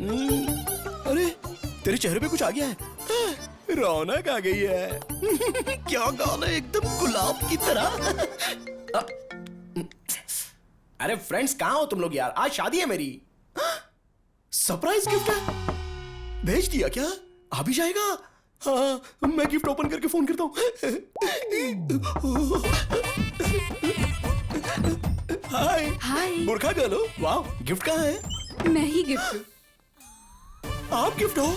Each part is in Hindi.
अरे तेरे चेहरे पे कुछ आ गया है, रौनक आ गई है। क्या गाना, एकदम गुलाब की तरह। अरे फ्रेंड्स कहाँ हो तुम लोग यार, आज शादी है मेरी। सरप्राइज गिफ्ट है, भेज दिया क्या, आ भी जाएगा। हाँ मैं गिफ्ट ओपन करके फोन करता हूँ। हाय हाय। बुरखा गर्ल हो, वाह गिफ्ट कहाँ है। मैं ही गिफ्ट हूँ। आप गिफ्ट हो।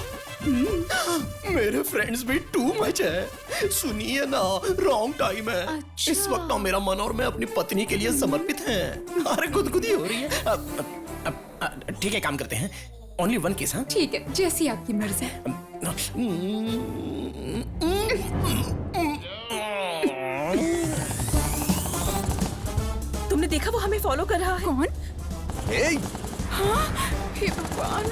मेरे फ्रेंड्स भी टू मच है। सुनिए ना, रॉन्ग टाइम है। अच्छा। इस वक्त तो मेरा मन और मैं अपनी पत्नी के लिए समर्पित हैं। अरे गुदगुदी हो रही है। ठीक है काम करते हैं, ओनली वन किस। हाँ ठीक है, जैसी आपकी मर्जी है। तुमने देखा वो हमें फॉलो कर रहा है। कौन? ए, हाँ हे भगवान,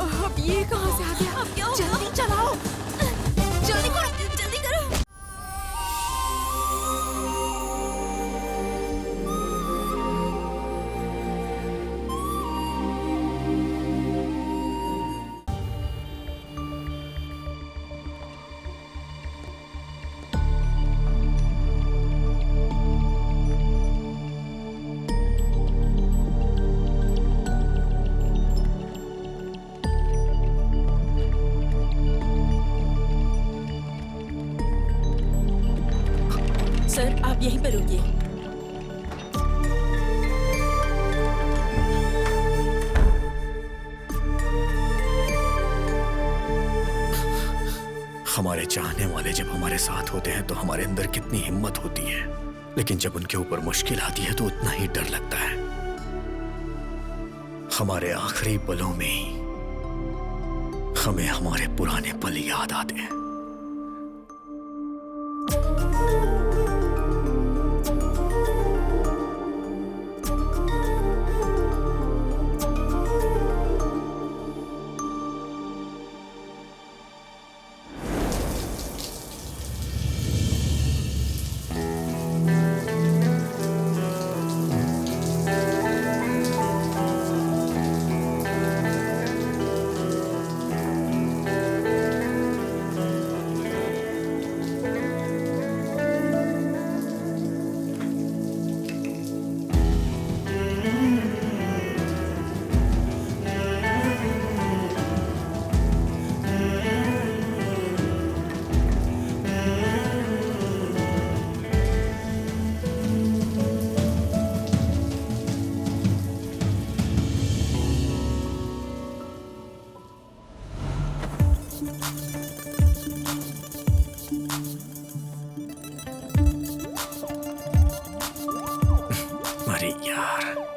अब ये कहाँ से आ गया। अब क्या होगा? जल्दी चलाओ, जल्दी करो, जल्दी करो। सर आप यहीं पर रुकिए। हमारे चाहने वाले जब हमारे साथ होते हैं तो हमारे अंदर कितनी हिम्मत होती है, लेकिन जब उनके ऊपर मुश्किल आती है तो उतना ही डर लगता है। हमारे आखिरी पलों में ही हमें हमारे पुराने पल याद आते हैं। अरे यार,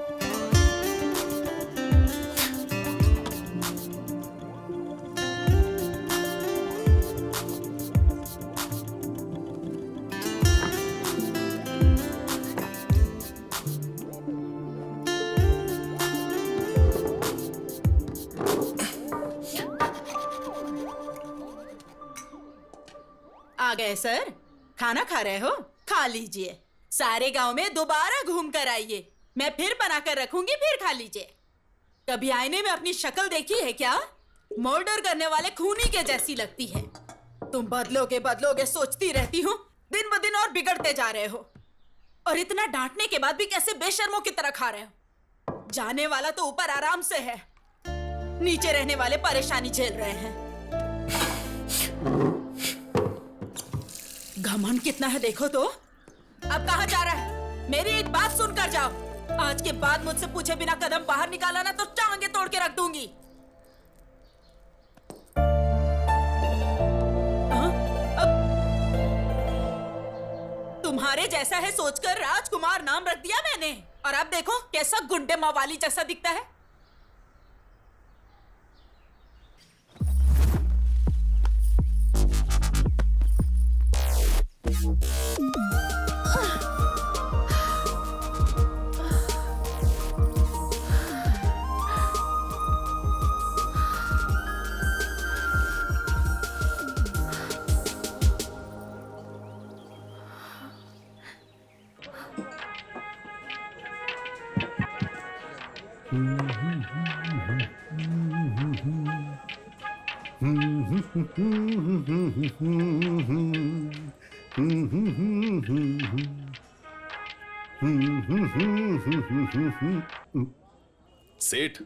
आ गए सर, खाना खा रहे हो? खा लीजिए। सारे गांव में दोबारा घूम कर आइए, मैं फिर बना कर रखूंगी, फिर खा लीजिए। कभी आईने में अपनी शक्ल देखी है क्या? मर्डर करने वाले खूनी के जैसी लगती है। तुम बदलोगे बदलोगे सोचती रहती हूँ, दिन ब दिन और बिगड़ते जा रहे हो। और इतना डांटने के बाद भी कैसे बेशर्मों की तरह खा रहे हो। जाने वाला तो ऊपर आराम से है, नीचे रहने वाले परेशानी झेल रहे हैं। घमंड कितना है देखो तो। अब कहाँ जा रहा है? मेरी एक बात सुनकर जाओ। आज के बाद मुझसे पूछे बिना कदम बाहर निकाला ना तो टांगे तोड़ के रख दूंगी। तुम्हारे जैसा है सोचकर राजकुमार नाम रख दिया मैंने, और अब देखो कैसा गुंडे मवाली जैसा दिखता है। सेठ,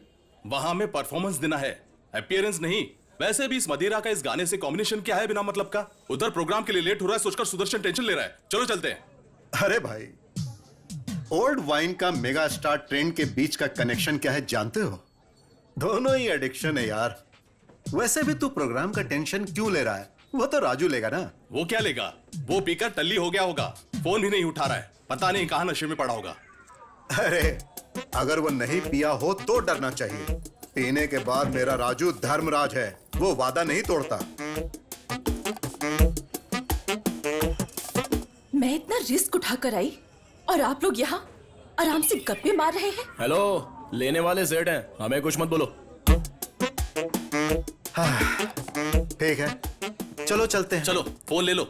वहां में परफॉर्मेंस देना है, अपीयरेंस नहीं। वैसे भी इस मदिरा का इस गाने से कॉम्बिनेशन क्या है बिना मतलब का? उधर प्रोग्राम के लिए लेट हो रहा है सोचकर सुदर्शन टेंशन ले रहा है। चलो चलते हैं। अरे भाई, ओल्ड वाइन का मेगा स्टार ट्रेंड के बीच का कनेक्शन क्या है जानते हो? दोनों ही एडिक्शन है यार। वैसे भी तू प्रोग्राम का टेंशन क्यों ले रहा है? वो तो राजू लेगा ना। वो क्या लेगा? वो पीकर टल्ली हो गया होगा, फोन भी नहीं उठा रहा है, पता नहीं कहां नशे में पड़ा होगा। अरे अगर वो नहीं पिया हो तो डरना चाहिए। पीने के बाद मेरा राजू धर्मराज है, वो वादा नहीं तोड़ता। मैं इतना रिस्क उठाकर आई और आप लोग यहाँ आराम से गप्पे मार रहे हैं। हेलो, लेने वाले सेठ हैं, हमें कुछ मत बोलो। ठीक है, चलो चलते हैं। चलो फोन ले लो।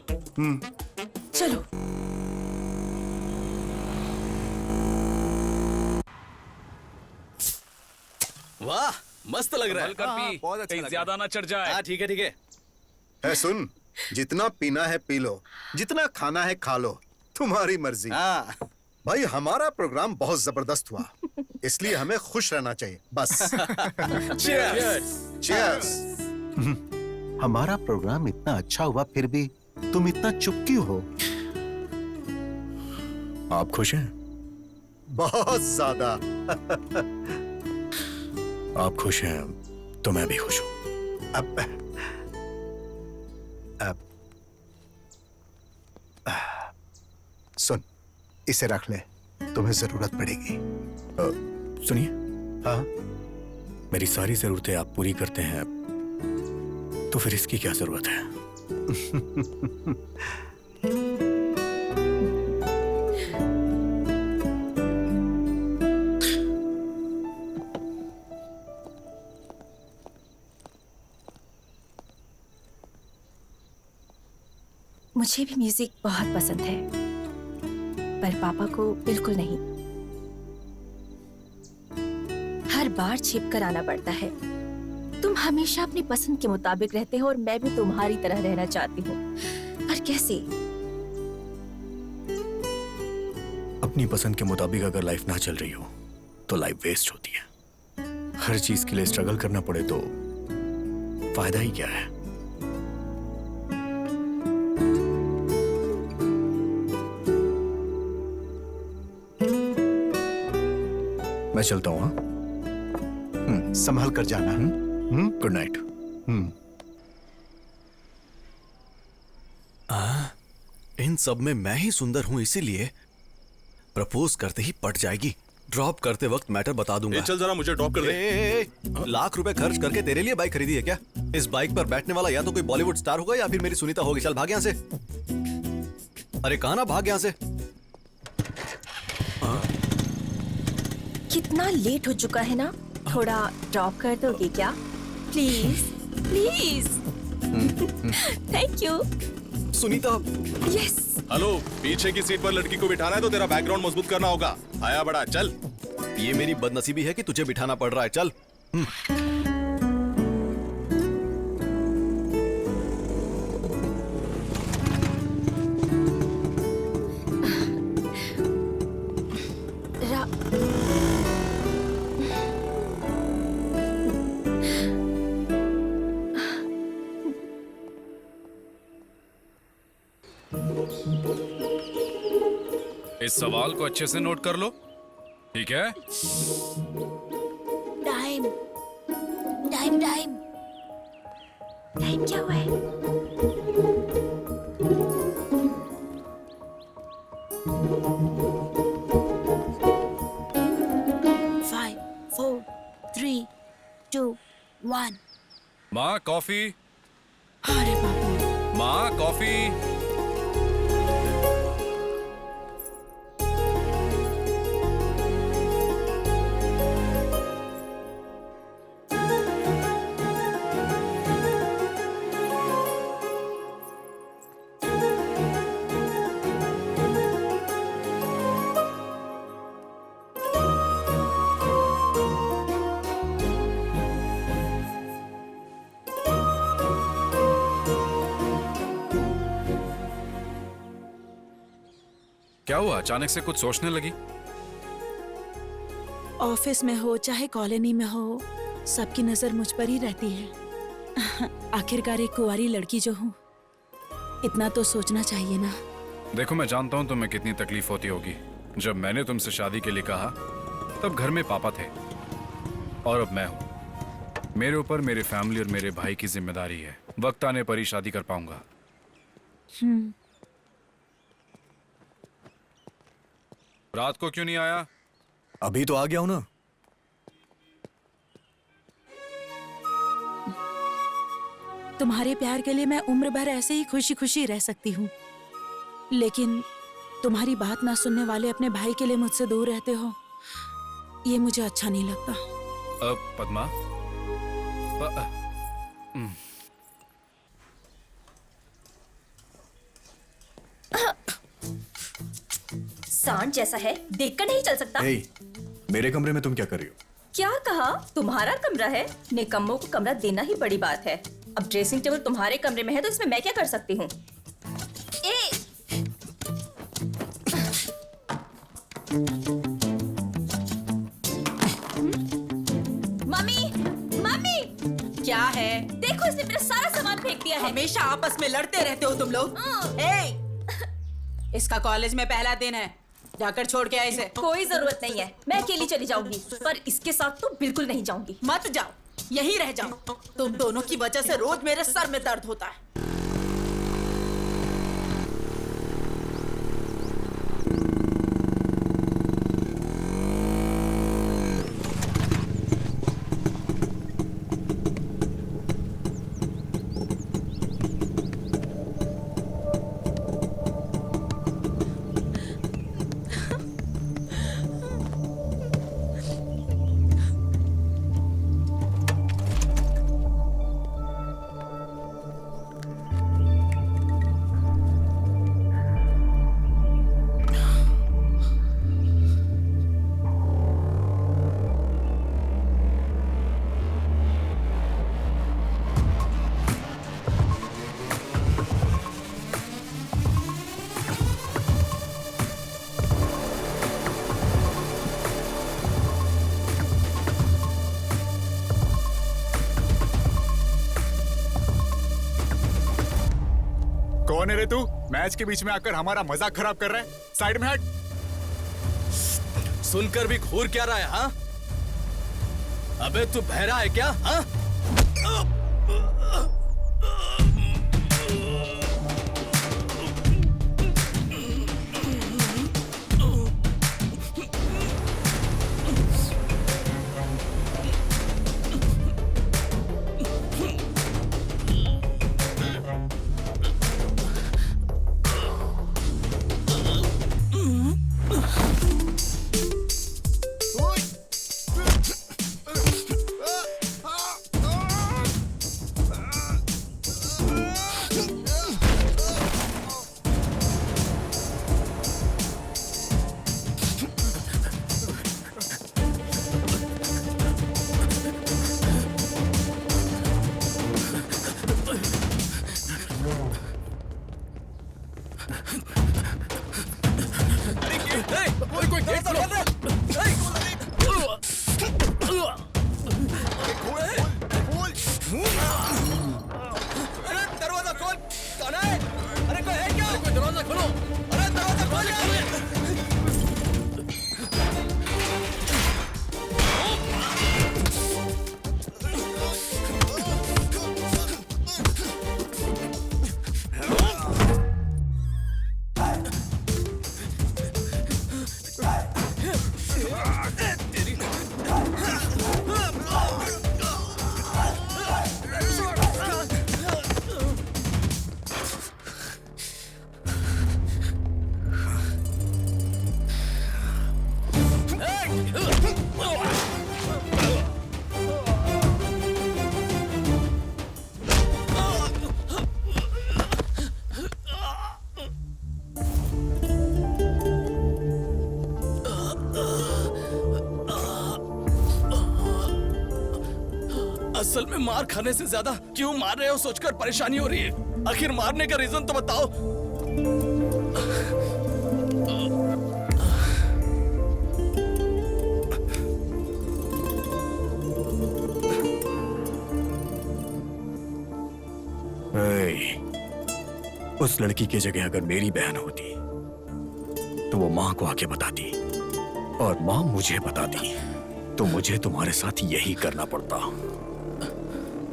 चलो। वाह, मस्त लग रहा है। बहुत अच्छा लगा। ज्यादा ना चढ़ जाए। हाँ ठीक है ठीक है। है सुन, जितना पीना है पी लो, जितना खाना है खा लो, तुम्हारी मर्जी। हाँ भाई हमारा प्रोग्राम बहुत जबरदस्त हुआ, इसलिए हमें खुश रहना चाहिए बस। Cheers। हमारा प्रोग्राम इतना अच्छा हुआ फिर भी तुम इतना चुप क्यों हो? आप खुश हैं? बहुत ज्यादा। आप खुश हैं तो मैं भी खुश हूं। अब सुन, इसे रख ले, तुम्हें जरूरत पड़ेगी। सुनिए, हाँ, मेरी सारी जरूरतें आप पूरी करते हैं, तो फिर इसकी क्या जरूरत है? मुझे भी म्यूजिक बहुत पसंद है, पर पापा को बिल्कुल नहीं। हर बार छिप कर आना पड़ता है। तुम हमेशा अपनी पसंद के मुताबिक रहते हो और मैं भी तुम्हारी तरह रहना चाहती हूँ, पर कैसे? अपनी पसंद के मुताबिक अगर लाइफ ना चल रही हो तो लाइफ वेस्ट होती है। हर चीज के लिए स्ट्रगल करना पड़े तो फायदा ही क्या है? मैं चलता हूँ। हाँ, संभल कर जाना। Good night. इन सब में मैं ही सुंदर हूं, इसीलिए प्रपोज करते ही पट जाएगी। ड्रॉप करते वक्त मैटर बता दूंगा। चल जरा मुझे ड्रॉप कर दे। लाख रुपए खर्च करके तेरे लिए बाइक खरीदी है क्या? इस बाइक पर बैठने वाला या तो कोई बॉलीवुड स्टार होगा या फिर मेरी सुनीता होगी। चल भाग यहां से। अरे कहां ना, भाग यहां से। कितना लेट हो चुका है ना, थोड़ा ड्रॉप कर दोगे क्या? Please please. Thank you. Sunita. Yes. Hello, पीछे की सीट पर लड़की को बिठाना है तो तेरा बैकग्राउंड मजबूत करना होगा। आया बड़ा, चल। ये मेरी बदनसीबी है कि तुझे बिठाना पड़ रहा है। चल। इस सवाल को अच्छे से नोट कर लो, ठीक है? टाइम टाइम टाइम टाइम क्या हुआ है? Five, four, three, two, one. माँ कॉफी। अरे बाबू, माँ कॉफी। क्या हुआ, अचानक से कुछ सोचने लगी? ऑफिस में हो चाहे कॉलोनी में हो, सबकी नजर मुझ पर ही रहती है। आखिरकार एक कुंवारी लड़की जो हूँ, इतना तो सोचना चाहिए ना। देखो, मैं जानता हूँ तुम्हें कितनी तकलीफ होती होगी। जब मैंने तुमसे शादी के लिए कहा तब घर में पापा थे और अब मैं हूँ। मेरे ऊपर मेरे फैमिली और मेरे भाई की जिम्मेदारी है। वक्त आने पर ही शादी कर पाऊंगा। रात को क्यों नहीं आया? अभी तो आ गया हूं ना। तुम्हारे प्यार के लिए मैं उम्र भर ऐसे ही खुशी खुशी रह सकती हूँ, लेकिन तुम्हारी बात ना सुनने वाले अपने भाई के लिए मुझसे दूर रहते हो, ये मुझे अच्छा नहीं लगता। पद्मा, सांड जैसा है, देखकर नहीं चल सकता। हे, मेरे कमरे में तुम क्या कर रही हो? क्या कहा? तुम्हारा कमरा है? निकम्मों को कमरा देना ही बड़ी बात है। अब ड्रेसिंग टेबल तुम्हारे कमरे में है तो इसमें मैं क्या कर सकती हूँ? मम्मी, मम्मी, क्या है? देखो इसने मेरा सारा सामान फेंक दिया है। हमेशा आपस में लड़ते रहते हो तुम लोग। इसका कॉलेज में पहला दिन है, जाकर छोड़ के आए इसे। कोई जरूरत नहीं है, मैं अकेली चली जाऊंगी, पर इसके साथ तो बिल्कुल नहीं जाऊंगी। मत जाओ, यहीं रह जाओ। तुम दोनों की वजह से रोज मेरे सर में दर्द होता है। कौन है रे तू? मैच के बीच में आकर हमारा मजाक खराब कर रहा है। साइड में हट। सुनकर भी घूर क्या रहा है? हाँ, अबे तू बहरा है क्या? हाँ, असल में मार खाने से ज्यादा क्यों मार रहे हो सोचकर परेशानी हो रही है। आखिर मारने का रीजन तो बताओ। उस लड़की की जगह अगर मेरी बहन होती तो वो माँ को आके बताती और माँ मुझे बताती तो मुझे तुम्हारे साथ यही करना पड़ता।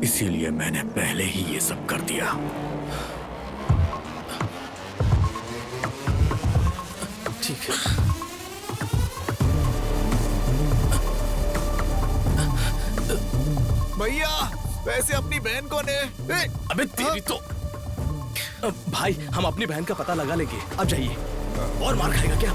इसीलिए मैंने पहले ही ये सब कर दिया। ठीक है। भैया वैसे अपनी बहन कौन है? अबे तेरी तो भाई, हम अपनी बहन का पता लगा लेंगे। अब जाइए। और मार खाएगा क्या?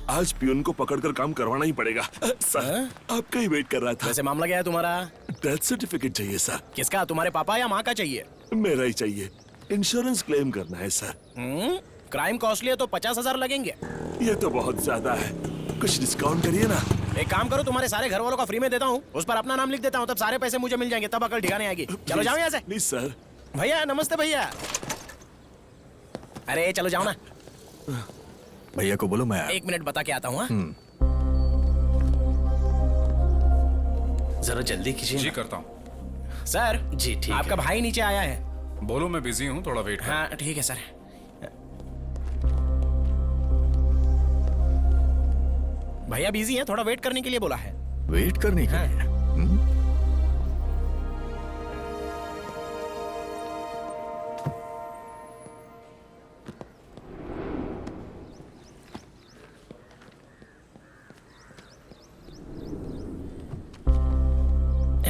आज पियून को पकड़कर काम करवाना ही पड़ेगा। सर, आपका ही वेट कर रहा था। वैसे मामला क्या है तुम्हारा? डेथ सर्टिफिकेट चाहिए सर। किसका, तुम्हारे पापा या माँ का चाहिए? मेरा ही चाहिए। इंश्योरेंस क्लेम करना है सर। क्राइम कॉस्टली है तो 50,000 लगेंगे। ये तो बहुत ज्यादा है, कुछ डिस्काउंट करिए ना। एक काम करो, तुम्हारे सारे घर वालों का फ्री में देता हूँ, उस पर अपना नाम लिख देता हूँ, तब सारे पैसे मुझे मिल जाएंगे, तब अकल ठिकाने आएगी। चलो जाओ यहाँ से। Please sir. भैया नमस्ते भैया। अरे चलो जाओ ना। भैया को बोलो मैं 1 मिनट बता के आता हूँ। जरा जल्दी कीजिए। जी करता हूँ सर। जी ठीक। आपका भाई नीचे आया है। बोलो मैं बिजी हूँ, थोड़ा वेट। हाँ ठीक है सर। भैया बिजी है, थोड़ा वेट करने के लिए बोला है। वेट करने के लिए?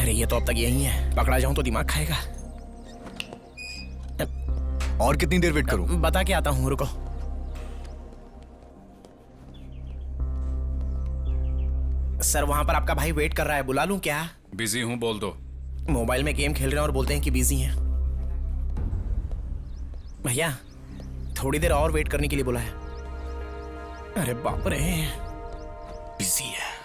अरे ये तो अब तक यही है, पकड़ा जाऊं तो दिमाग खाएगा। और कितनी देर वेट करूं? बता के आता हूँ, रुको। सर वहां पर आपका भाई वेट कर रहा है, बुला लूं क्या? बिजी हूँ, बोल दो। मोबाइल में गेम खेल रहे हैं और बोलते हैं कि बिजी हैं। भैया थोड़ी देर और वेट करने के लिए बोला है। अरे बाप रे, बिजी है।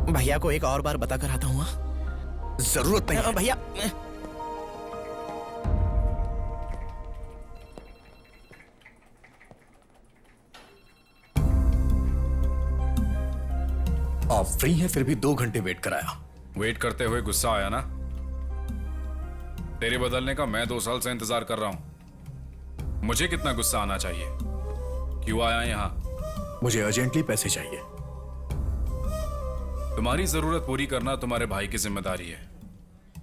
भैया को एक और बार बता कर आता हूँ। जरूरत नहीं। भैया आप फ्री हैं फिर भी 2 घंटे वेट कराया। वेट करते हुए गुस्सा आया ना? तेरे बदलने का मैं 2 साल से इंतजार कर रहा हूं। मुझे कितना गुस्सा आना चाहिए? क्यों आया यहां? मुझे अर्जेंटली पैसे चाहिए। तुम्हारी जरूरत पूरी करना तुम्हारे भाई की जिम्मेदारी है,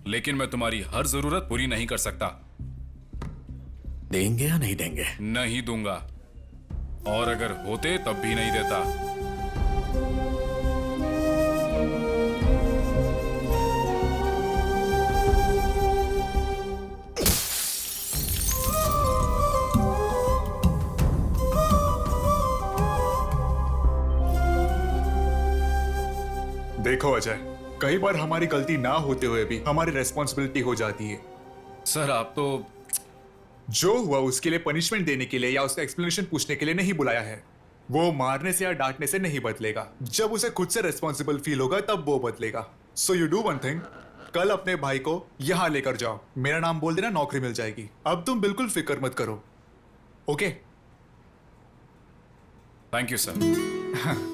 लेकिन मैं तुम्हारी हर जरूरत पूरी नहीं कर सकता। देंगे या नहीं देंगे? नहीं दूंगा, और अगर होते तब भी नहीं देता। देखो अजय, कई बार हमारी गलती ना होते हुए भी हमारी रेस्पॉन्सिबिलिटी हो जाती है। सर आप तो जो हुआ उसके लिए पनिशमेंट देने के लिए या उसका एक्सप्लेनेशन पूछने के लिए नहीं बुलाया है। वो मारने से या डांटने से नहीं बदलेगा। जब उसे खुद से रेस्पॉन्सिबल फील होगा तब वो बदलेगा। So you do one thing, कल अपने भाई को यहां लेकर जाओ, मेरा नाम बोल देना, नौकरी मिल जाएगी। अब तुम बिल्कुल फिक्र मत करो, ओके? Thank you sir.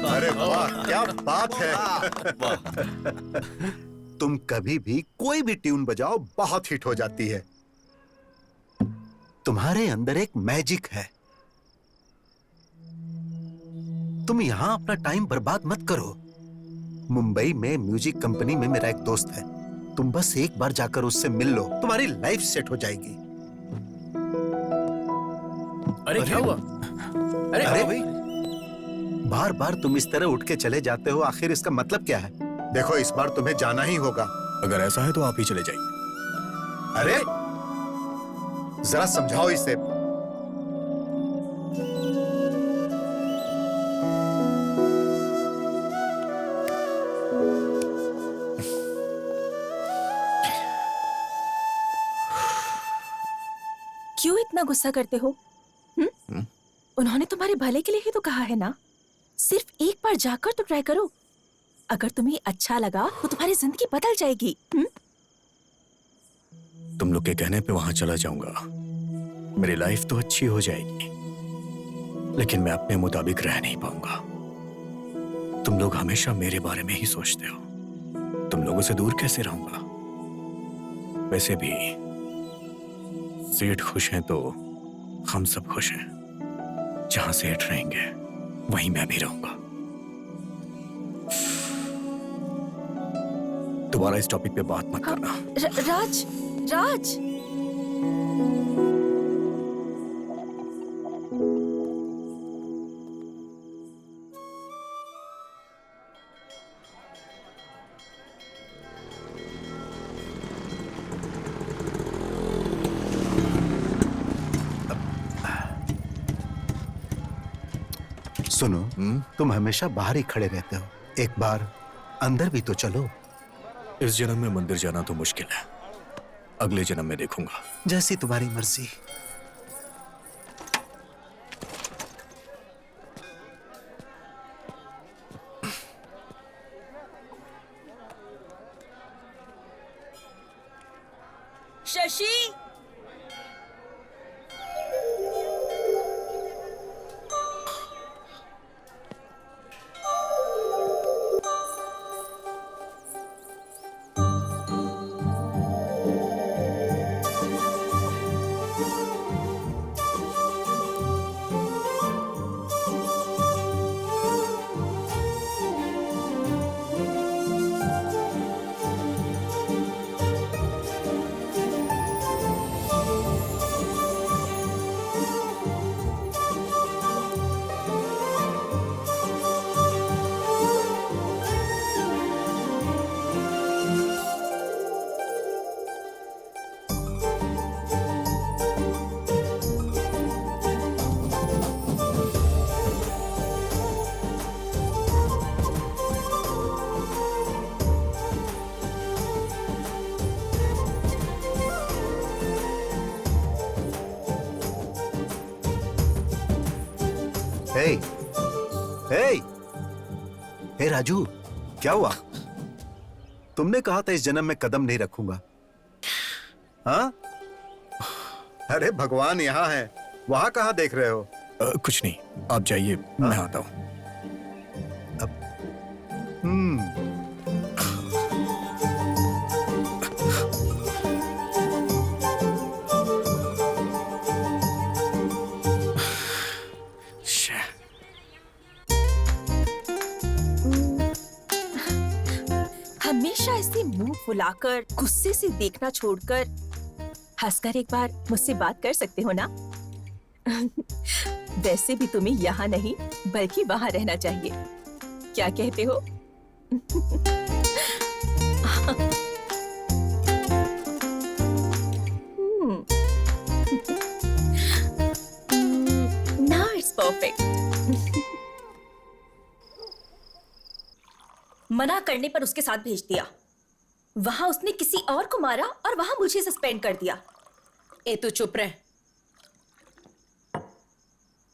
अरे वाह, क्या बात है। तुम कभी भी कोई भी ट्यून बजाओ बहुत हिट हो जाती है। तुम्हारे अंदर एक मैजिक है। तुम यहां अपना टाइम बर्बाद मत करो। मुंबई में म्यूजिक कंपनी में मेरा एक दोस्त है, तुम बस एक बार जाकर उससे मिल लो, तुम्हारी लाइफ सेट हो जाएगी। अरे क्या हुआ? अरे भाई, बार बार तुम इस तरह उठ के चले जाते हो, आखिर इसका मतलब क्या है? देखो इस बार तुम्हें जाना ही होगा। अगर ऐसा है तो आप ही चले जाइए। अरे जरा समझाओ इसे। क्यों इतना गुस्सा करते हो? उन्होंने तुम्हारे भले के लिए ही तो कहा है ना। सिर्फ एक बार जाकर तो ट्राई करो। अगर तुम्हें अच्छा लगा तो तुम्हारी जिंदगी बदल जाएगी। तुम लोग के कहने पे वहां चला जाऊंगा, मेरी लाइफ तो अच्छी हो जाएगी, लेकिन मैं अपने मुताबिक रह नहीं पाऊंगा। तुम लोग हमेशा मेरे बारे में ही सोचते हो। तुम लोगों से दूर कैसे रहूंगा? वैसे भी सेठ खुश हैं तो हम सब खुश हैं। जहां सेठ रहेंगे वहीं मैं भी रहूंगा। दोबारा इस टॉपिक पे बात मत करना। राज, राज। सुनो, तुम हमेशा बाहर ही खड़े रहते हो। एक बार अंदर भी तो चलो। इस जन्म में मंदिर जाना तो मुश्किल है, अगले जन्म में देखूंगा। जैसी तुम्हारी मर्जी। शशि, हे, हे, हे राजू, क्या हुआ? तुमने कहा था इस जन्म में कदम नहीं रखूंगा। हाँ? अरे भगवान यहाँ है, वहां कहाँ देख रहे हो? कुछ नहीं, आप जाइए, मैं आता हूँ। हमेशा ऐसे मुंह फुलाकर गुस्से से देखना छोड़कर हंसकर एक बार मुझसे बात कर सकते हो ना? वैसे भी तुम्हें यहाँ नहीं बल्कि वहाँ रहना चाहिए। क्या कहते हो? Now it's perfect. मना करने पर उसके साथ भेज दिया। वहां उसने किसी और को मारा और वहां मुझे सस्पेंड कर दिया। ए तू चुप रह।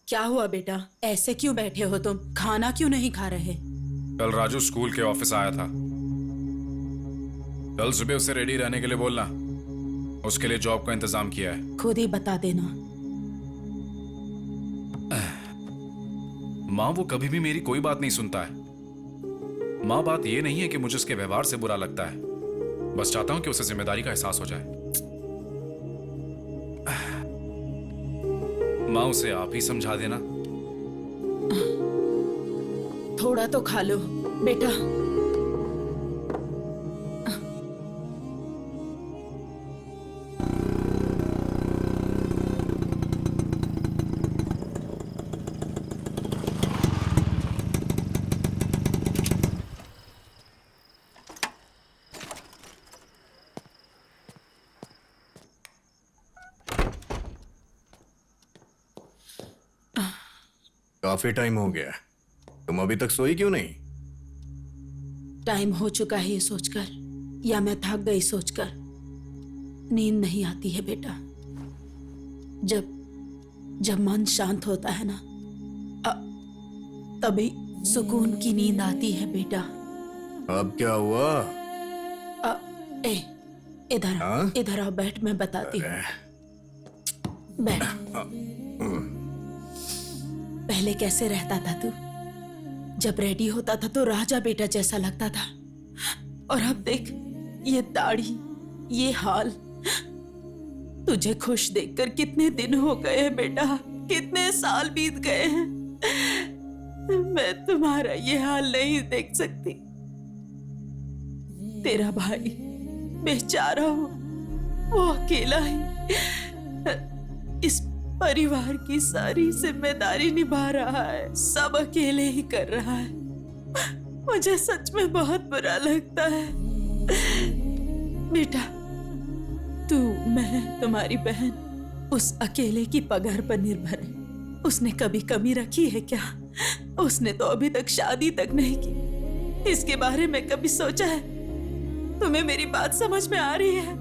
क्या हुआ बेटा, ऐसे क्यों बैठे हो तुम? खाना क्यों नहीं खा रहे? कल राजू स्कूल के ऑफिस आया था। कल सुबह उसे रेडी रहने के लिए बोलना, उसके लिए जॉब का इंतजाम किया है। खुद ही बता देना। माँ वो कभी भी मेरी कोई बात नहीं सुनता है। माँ बात ये नहीं है कि मुझे उसके व्यवहार से बुरा लगता है, बस चाहता हूं कि उसे जिम्मेदारी का एहसास हो जाए। माँ उसे आप ही समझा देना। थोड़ा तो खा लो बेटा। काफी टाइम हो गया, तुम अभी तक सोई क्यों नहीं? टाइम हो चुका है ये सोचकर, या मैं थक गई सोचकर। नींद नहीं आती है बेटा। जब मन शांत होता है ना, तभी सुकून की नींद आती है बेटा। अब क्या हुआ? इधर आओ, बैठ, मैं बताती हूँ। बैठ। पहले कैसे रहता था तू? जब रेडी होता था तो राजा बेटा जैसा लगता था, और अब देख ये दाढ़ी, ये हाल। तुझे खुश देखकर कितने दिन हो गए हैं बेटा, कितने साल बीत गए हैं। मैं तुम्हारा ये हाल नहीं देख सकती। तेरा भाई बेचारा हो, वो अकेला ही इस परिवार की सारी जिम्मेदारी निभा रहा है, सब अकेले ही कर रहा है। मुझे सच में बहुत बुरा लगता है बेटा। तू, मैं, तुम्हारी बहन उस अकेले की पगार पर निर्भर है। उसने कभी कमी रखी है क्या? उसने तो अभी तक शादी तक नहीं की। इसके बारे में कभी सोचा है? तुम्हें मेरी बात समझ में आ रही है?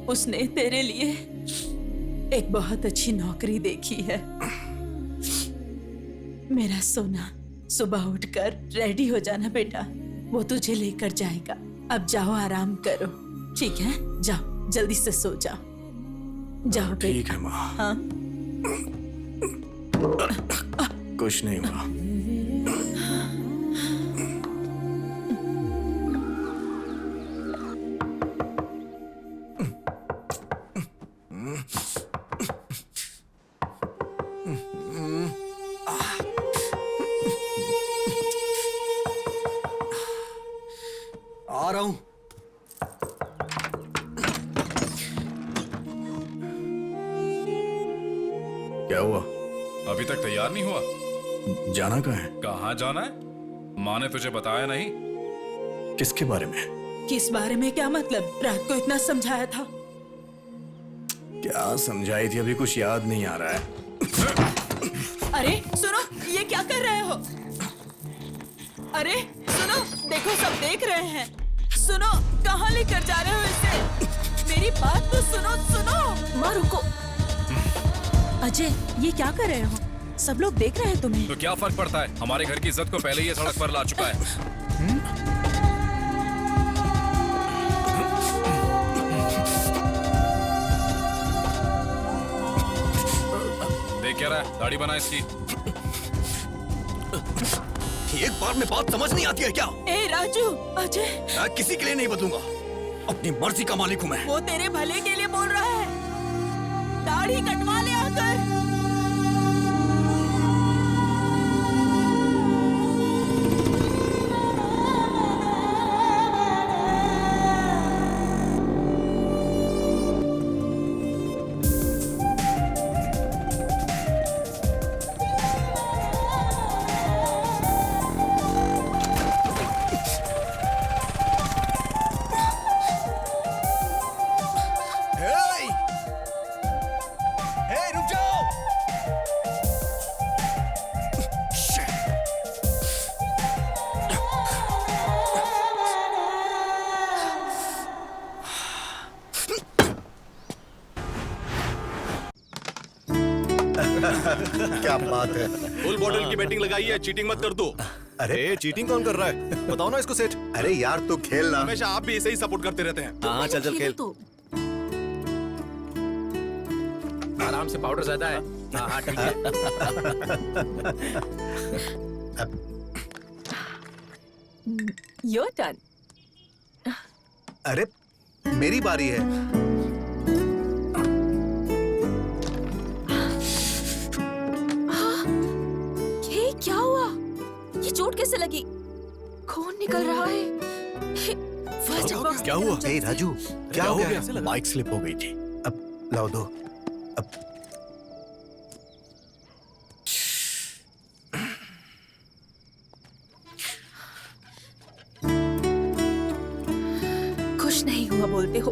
उसने तेरे लिए एक बहुत अच्छी नौकरी देखी है। मेरा सोना, सुबह उठकर रेडी हो जाना बेटा, वो तुझे लेकर जाएगा। अब जाओ, आराम करो, ठीक है? जाओ, जल्दी से सो जाओ। जाओ ठीक है माँ। हाँ? कुछ नहीं हुआ। आ रहा हूं। क्या हुआ? अभी तक तैयार नहीं हुआ? जाना कहाँ है? कहाँ जाना है? माँ ने तुझे बताया नहीं? किसके बारे में? किस बारे में? क्या मतलब? रात को इतना समझाया था। क्या समझाई थी? अभी कुछ याद नहीं आ रहा है। अरे सुनो, ये क्या कर रहे हो? अरे सुनो, देखो सब देख रहे हैं। सुनो, कहाँ लेकर जा रहे हो इसे? मेरी बात तो सुनो। सुनो, माँ रुको। अजय, ये क्या कर रहे हो? सब लोग देख रहे हैं तुम्हें। तो क्या फर्क पड़ता है? हमारे घर की इज्जत को पहले ये सड़क पर ला चुका है। देख क्या रहा है? दाढ़ी बना इसकी। एक बार में बात समझ नहीं आती है क्या? ए राजू, अजय, मैं किसी के लिए नहीं बदलूंगा। अपनी मर्जी का मालिक हूं मैं। वो तेरे भले के लिए बोल रहा है। दाढ़ी कटवा ले आकर। क्या बात है? फुल बॉटल की बैटिंग लगाई है, चीटिंग मत कर दो। अरे चीटिंग कौन कर रहा है? बताओ ना इसको सेठ। अरे यार तू खेलना। हमेशा आप भी ऐसे ही सपोर्ट करते रहते हैं। हाँ चल खेल। आराम से, पाउडर ज्यादा है। हाँ ठीक है। Your turn. अरे मेरी बारी है। ये क्या हुआ? ये चोट कैसे लगी? खून निकल रहा है। First aid box. क्या हुआ? ए राजू, क्या हो गया? बाइक स्लिप हो गई थी। अब लाओ दो। अब खुश नहीं हुआ बोलते हो?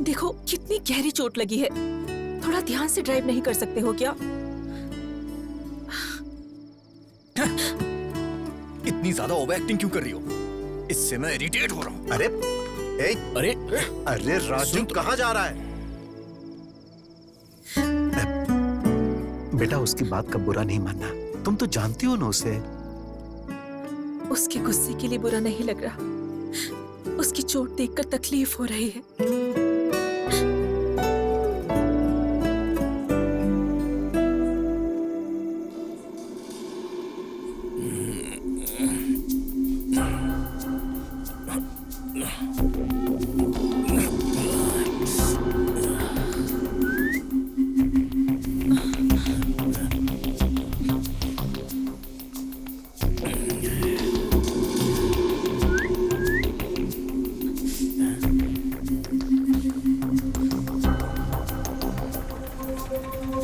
देखो कितनी गहरी चोट लगी है। थोड़ा थोड़ा ध्यान से ड्राइव नहीं कर सकते हो क्या? इतनी ज्यादा ओवर एक्टिंग क्यों कर रही हो? इससे मैं इरिटेट हो रहा हूँ। अरे अरे अरे राजू कहाँ जा रहा है? बेटा उसकी बात का बुरा नहीं मानना, तुम तो जानती हो ना उसे। उसके गुस्से के लिए बुरा नहीं लग रहा, उसकी चोट देखकर तकलीफ हो रही है।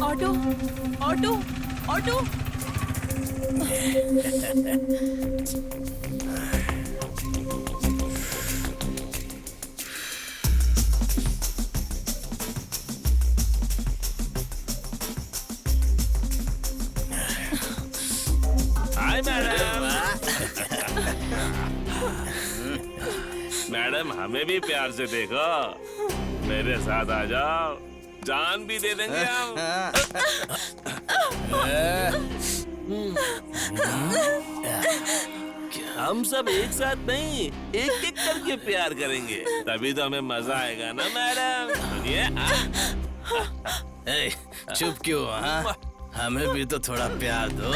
Auto auto auto. Hi madam. Madam हमें भी प्यार से देखो, मेरे साथ आ जाओ, जान भी दे देंगे हम। हम सब एक साथ नहीं, एक एक करके प्यार करेंगे, तभी तो हमें मजा आएगा ना मैडम। सुनिए। चुप क्यों? हाँ, हमें भी तो थोड़ा प्यार दो।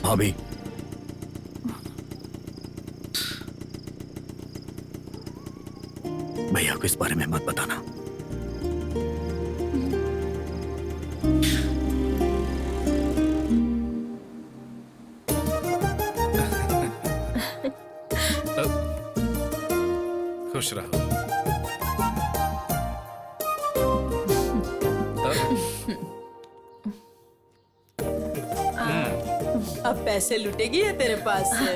भाभी, भैया को इस बारे में मत बताना। खुश रहो। अब पैसे लुटेगी है तेरे पास से।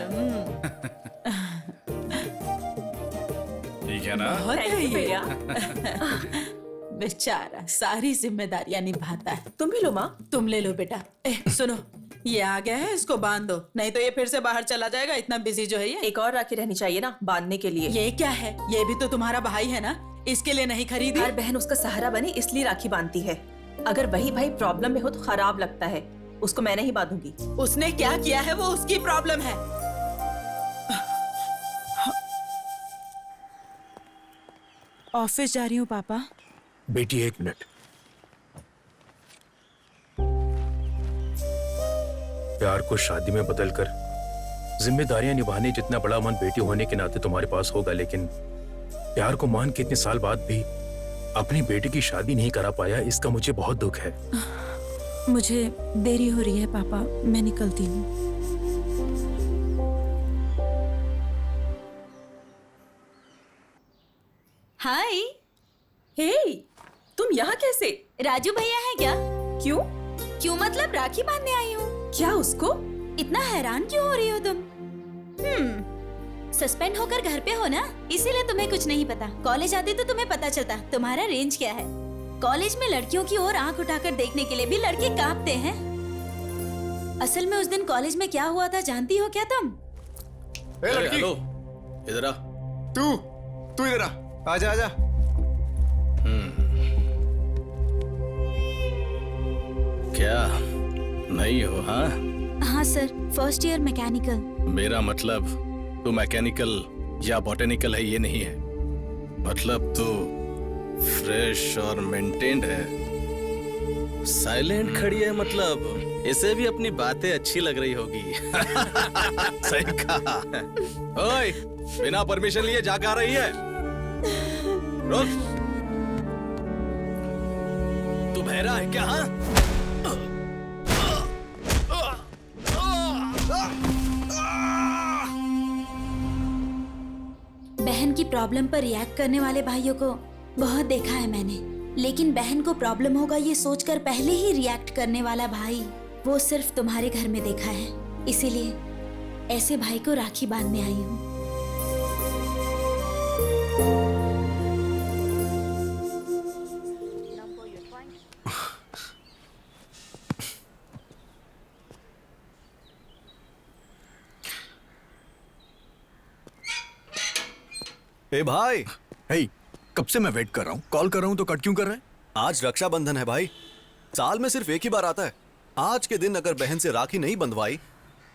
ठीक है ना? बहुत Thank है you, ये। भैया। बेचारा सारी जिम्मेदारियां निभाता है। तुम भी लो माँ। तुम ले लो बेटा। सुनो, ये आ गया है, इसको बांध दो, नहीं तो ये फिर से बाहर चला जाएगा। इतना बिजी जो है ये। एक और राखी रहनी चाहिए ना बांधने के लिए। ये क्या है? ये भी तो तुम्हारा भाई है ना, इसके लिए नहीं खरीदी? हर बहन उसका सहारा बने इसलिए राखी बांधती है। अगर वही भाई प्रॉब्लम में हो तो खराब लगता है। उसको मैं नहीं बांधूंगी। उसने क्या किया है वो उसकी प्रॉब्लम है। ऑफिस जा रही हूँ पापा। बेटी एक मिनट। प्यार को शादी में बदलकर जिम्मेदारियां निभाने जितना बड़ा मन बेटी होने के नाते तुम्हारे पास होगा, लेकिन प्यार को मान के इतने साल बाद भी अपनी बेटी की शादी नहीं करा पाया, इसका मुझे बहुत दुख है। मुझे देरी हो रही है पापा, मैं निकलती हूँ। हाय। हे, तुम यहाँ कैसे? राजू भैया है क्या? क्यों? क्यों मतलब राखी बांधने आई हूँ। क्या उसको? इतना हैरान क्यों हो रही हो तुम? सस्पेंड होकर घर पे हो ना, इसीलिए तुम्हें कुछ नहीं पता। कॉलेज आती तो तुम्हें पता चलता तुम्हारा रेंज क्या है। कॉलेज में लड़कियों की ओर आंख उठाकर देखने के लिए भी लड़के कांपते हैं। असल में उस दिन कॉलेज में क्या हुआ था जानती हो क्या तुम? ए लड़की, हेलो, इधर आ। तू इधर आ। आजा आजा। क्या नहीं हो? हाँ हाँ सर, फर्स्ट ईयर मैकेनिकल। मेरा मतलब तो मैकेनिकल या बॉटेनिकल है ये नहीं है, मतलब तो फ्रेश और मेंटेन्ड है। साइलेंट खड़ी है, मतलब इसे भी अपनी बातें अच्छी लग रही होगी। सही कहा। ओए, बिना परमिशन लिए जाके आ रही है? रुक, तू बहरा है क्या? हाँ? बहन की प्रॉब्लम पर रिएक्ट करने वाले भाइयों को बहुत देखा है मैंने, लेकिन बहन को प्रॉब्लम होगा ये सोचकर पहले ही रिएक्ट करने वाला भाई वो सिर्फ तुम्हारे घर में देखा है। इसीलिए ऐसे भाई को राखी बांधने आई हूँ। ए भाई, हे, कब से मैं वेट कर रहा हूँ, कॉल कर रहा हूँ तो कट क्यों कर रहे हैं? आज रक्षाबंधन है भाई, साल में सिर्फ एक ही बार आता है। आज के दिन अगर बहन से राखी नहीं बंधवाई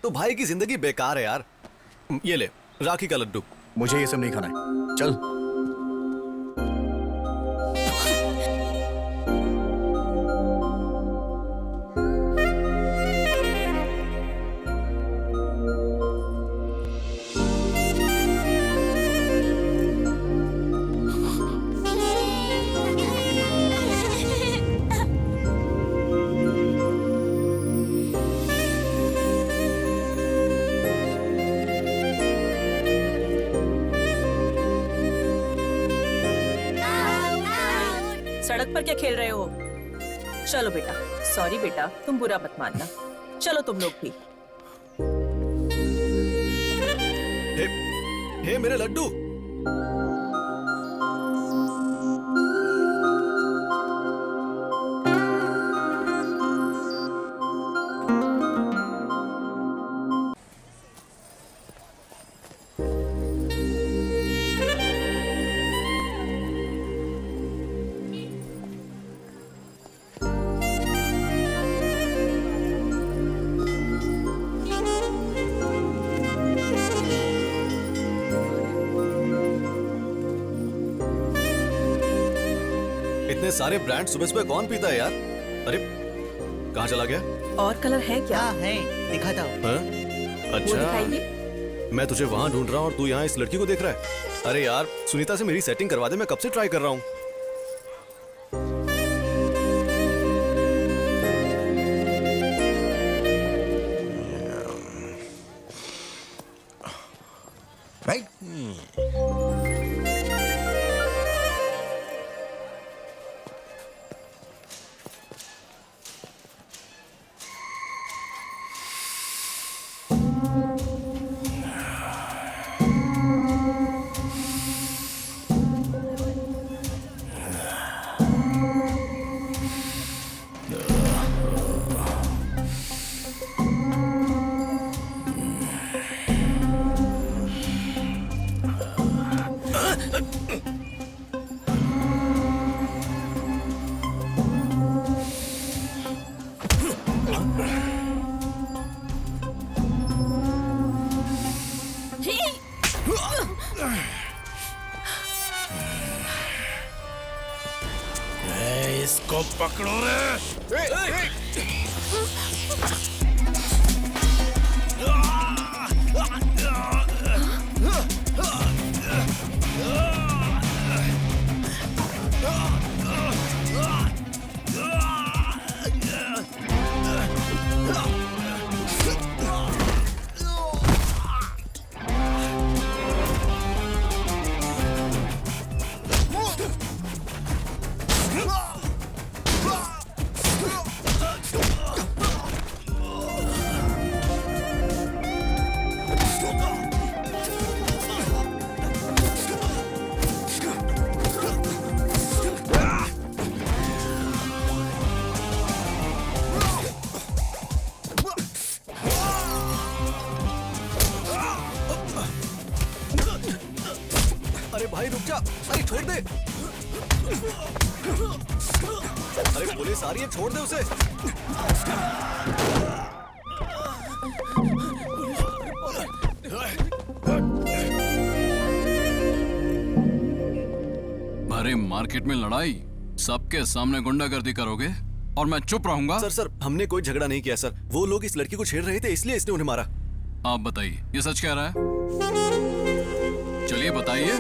तो भाई की जिंदगी बेकार है यार। ये ले राखी का लड्डू। मुझे ये सब नहीं खाना है, चल। सड़क पर क्या खेल रहे हो? चलो बेटा, सॉरी बेटा, तुम बुरा मत मानना। चलो तुम लोग भी। हे मेरे लड्डू। इतने सारे ब्रांड सुबह सुबह कौन पीता है यार? अरे कहाँ चला गया? और कलर है क्या? है, दिखाता हूँ। हाँ? वो अच्छा, दिखाइए। मैं तुझे वहां ढूंढ रहा हूँ और तू यहाँ इस लड़की को देख रहा है। अरे यार, सुनीता से मेरी सेटिंग करवा दे, मैं कब से ट्राई कर रहा हूँ। इसको पकड़ो रे। अरे भाई रुक जा, अरे छोड़ दे। अरे पुलिस आ रही है, छोड़ दे उसे। अरे मार्केट में लड़ाई, सबके सामने गुंडागर्दी करोगे और मैं चुप रहूंगा? सर हमने कोई झगड़ा नहीं किया सर। वो लोग इस लड़की को छेड़ रहे थे इसलिए इसने उन्हें मारा। आप बताइए, ये सच कह रहा है? चलिए बताइए।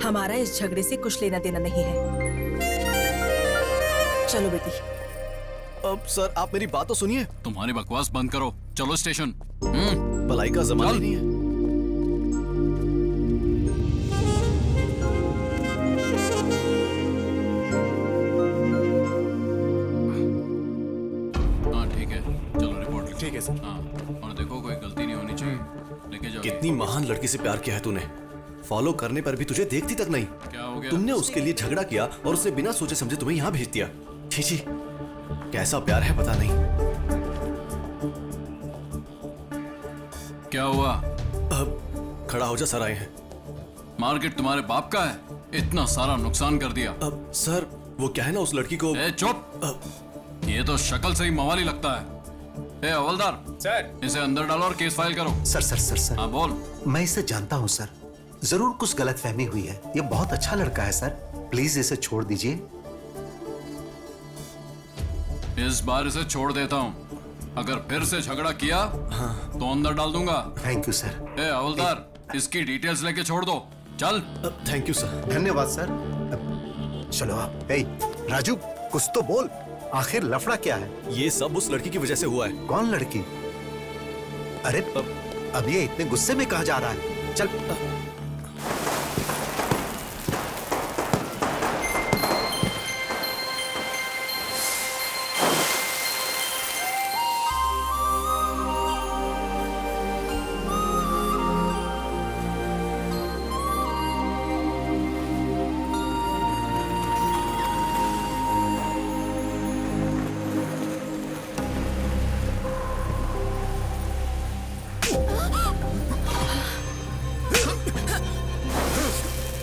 हमारा इस झगड़े से कुछ लेना देना नहीं है। चलो बेटी। अब सर आप मेरी बात तो सुनिए। तुम्हारी बकवास बंद करो, चलो स्टेशन। भलाई का जमाना ही नहीं है। ठीक है सर। हाँ, और देखो कोई गलती नहीं होनी चाहिए। लेके जाओ। कितनी महान लड़की से प्यार किया है तूने, फॉलो करने पर भी तुझे देखती तक नहीं। क्या हो गया? तुमने उसके लिए झगड़ा किया और उसे बिना सोचे समझे तुम्हें यहाँ भेज दिया। छी छी, कैसा प्यार है पता नहीं। क्या हुआ? अब खड़ा हो जा, सर आए हैं। मार्केट तुम्हारे बाप का है, इतना सारा नुकसान कर दिया। अब सर वो क्या है ना, उस लड़की को। चुप। ये तो शक्ल से ही मवाली लगता है। ए हवलदार सर, इसे अंदर डालो और केस फाइल करो। सर हाँ बोल। मैं इसे जानता हूँ सर, जरूर कुछ गलतफहमी हुई है। ये बहुत अच्छा लड़का है सर, प्लीज इसे छोड़ दीजिए। इस बार इसे छोड़ देता हूँ, अगर फिर से झगड़ा किया तो अंदर डाल दूंगा। Thank you sir. ए हवलदार, इसकी डिटेल्स लेके छोड़ दो, चल। Thank you sir. धन्यवाद सर। चलो आप। ए राजू, कुछ तो बोल, आखिर लफड़ा क्या है? ये सब उस लड़की की वजह से हुआ है। कौन लड़की? अरे अब ये इतने गुस्से में कहाँ जा रहा है? चल।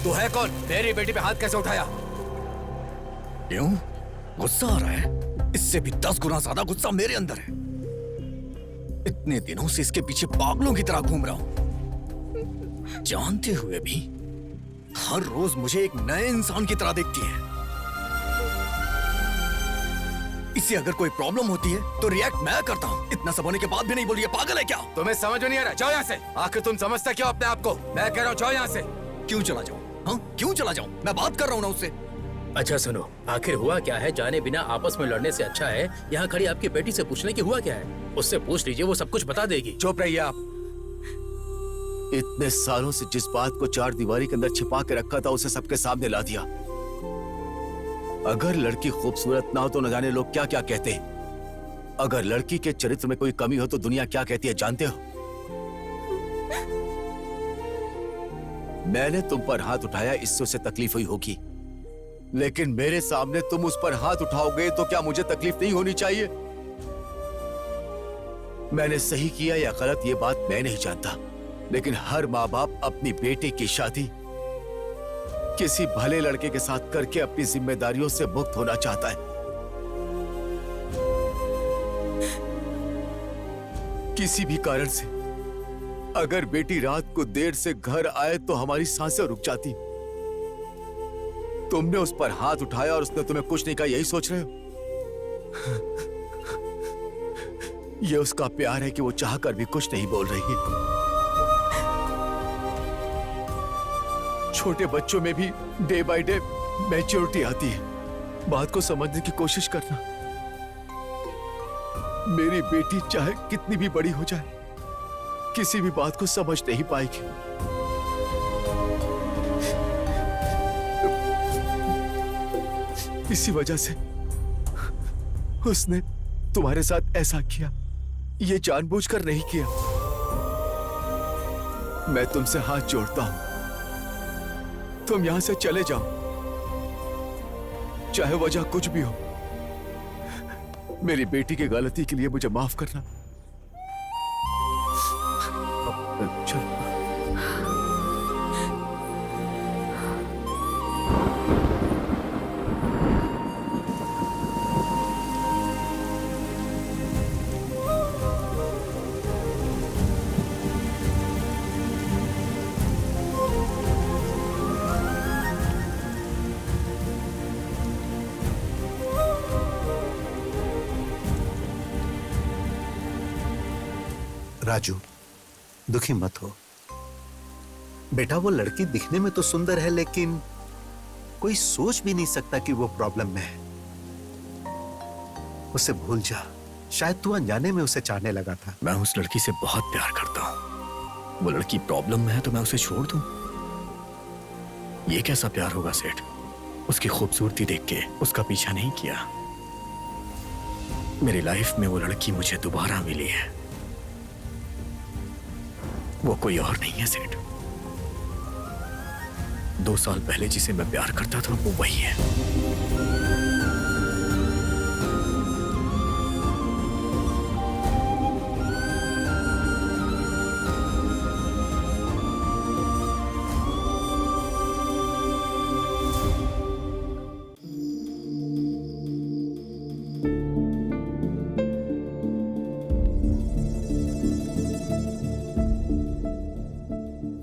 तू है कौन? मेरी बेटी पे हाथ कैसे उठाया? क्यों? गुस्सा आ रहा है? इससे भी 10 गुना ज्यादा गुस्सा मेरे अंदर है। इतने दिनों से इसके पीछे पागलों की तरह घूम रहा हूं, जानते हुए भी हर रोज मुझे एक नए इंसान की तरह देखती है। इसे अगर कोई प्रॉब्लम होती है तो रिएक्ट मैं करता हूँ, इतना सब होने के बाद भी नहीं बोली। पागल है क्या? तुम्हें समझ नहीं आ रहा? जाओ यहाँ से। आखिर तुम समझते क्यों अपने आप को? मैं कह रहा हूँ जाओ यहाँ से। क्यों चला जाऊं? हाँ, क्यों चला जाऊं? मैं बात कर रहा हूं ना उससे। अच्छा सुनो, आखिर हुआ क्या है? जाने बिना आपस में लड़ने से अच्छा है यहाँ खड़ी आपकी बेटी से पूछने की हुआ क्या है। उससे पूछ लीजिए, वो सब कुछ बता देगी। चुप रहिए आप। इतने सालों से जिस बात को 4 दीवारी के अंदर छिपा के रखा था, उसे सबके सामने ला दिया। अगर लड़की खूबसूरत ना हो तो न जाने लोग क्या क्या कहते हैं। अगर लड़की के चरित्र में कोई कमी हो तो दुनिया क्या कहती है जानते हो? मैंने तुम पर हाथ उठाया, इससे उसे तकलीफ हुई होगी, लेकिन मेरे सामने तुम उस पर हाथ उठाओगे तो क्या मुझे तकलीफ नहीं होनी चाहिए? मैंने सही किया या गलत ये बात मैं नहीं जानता, लेकिन हर माँ बाप अपनी बेटी की शादी किसी भले लड़के के साथ करके अपनी जिम्मेदारियों से मुक्त होना चाहता है। किसी भी कारण से अगर बेटी रात को देर से घर आए तो हमारी सांसें रुक जाती। तुमने उस पर हाथ उठाया और उसने तुम्हें कुछ नहीं कहा, यही सोच रहे हो? यह उसका प्यार है कि वो चाहकर भी कुछ नहीं बोल रही है। छोटे बच्चों में भी डे बाय डे मैच्योरिटी आती है। बात को समझने की कोशिश करना। मेरी बेटी चाहे कितनी भी बड़ी हो जाए, किसी भी बात को समझ नहीं पाएगी। इसी वजह से उसने तुम्हारे साथ ऐसा किया। ये जानबूझकर नहीं किया। मैं तुमसे हाथ जोड़ता हूं, तुम यहां से चले जाओ, चाहे वजह कुछ भी हो। मेरी बेटी की गलती के लिए मुझे माफ करना। चलो। राजू, दुखी मत हो बेटा। वो लड़की दिखने में तो सुंदर है, लेकिन कोई सोच भी नहीं सकता कि वो प्रॉब्लम में है। उसे भूल जा, शायद तू अनजाने में उसे चाहने लगा था। मैं उस लड़की से बहुत प्यार करता हूं। वो लड़की प्रॉब्लम में है तो मैं उसे छोड़ दूं? ये कैसा प्यार होगा सेठ? उसकी खूबसूरती देख के उसका पीछा नहीं किया। मेरी लाइफ में वो लड़की मुझे दोबारा मिली है। वो कोई और नहीं है सेठ। 2 साल पहले जिसे मैं प्यार करता था वो वही है।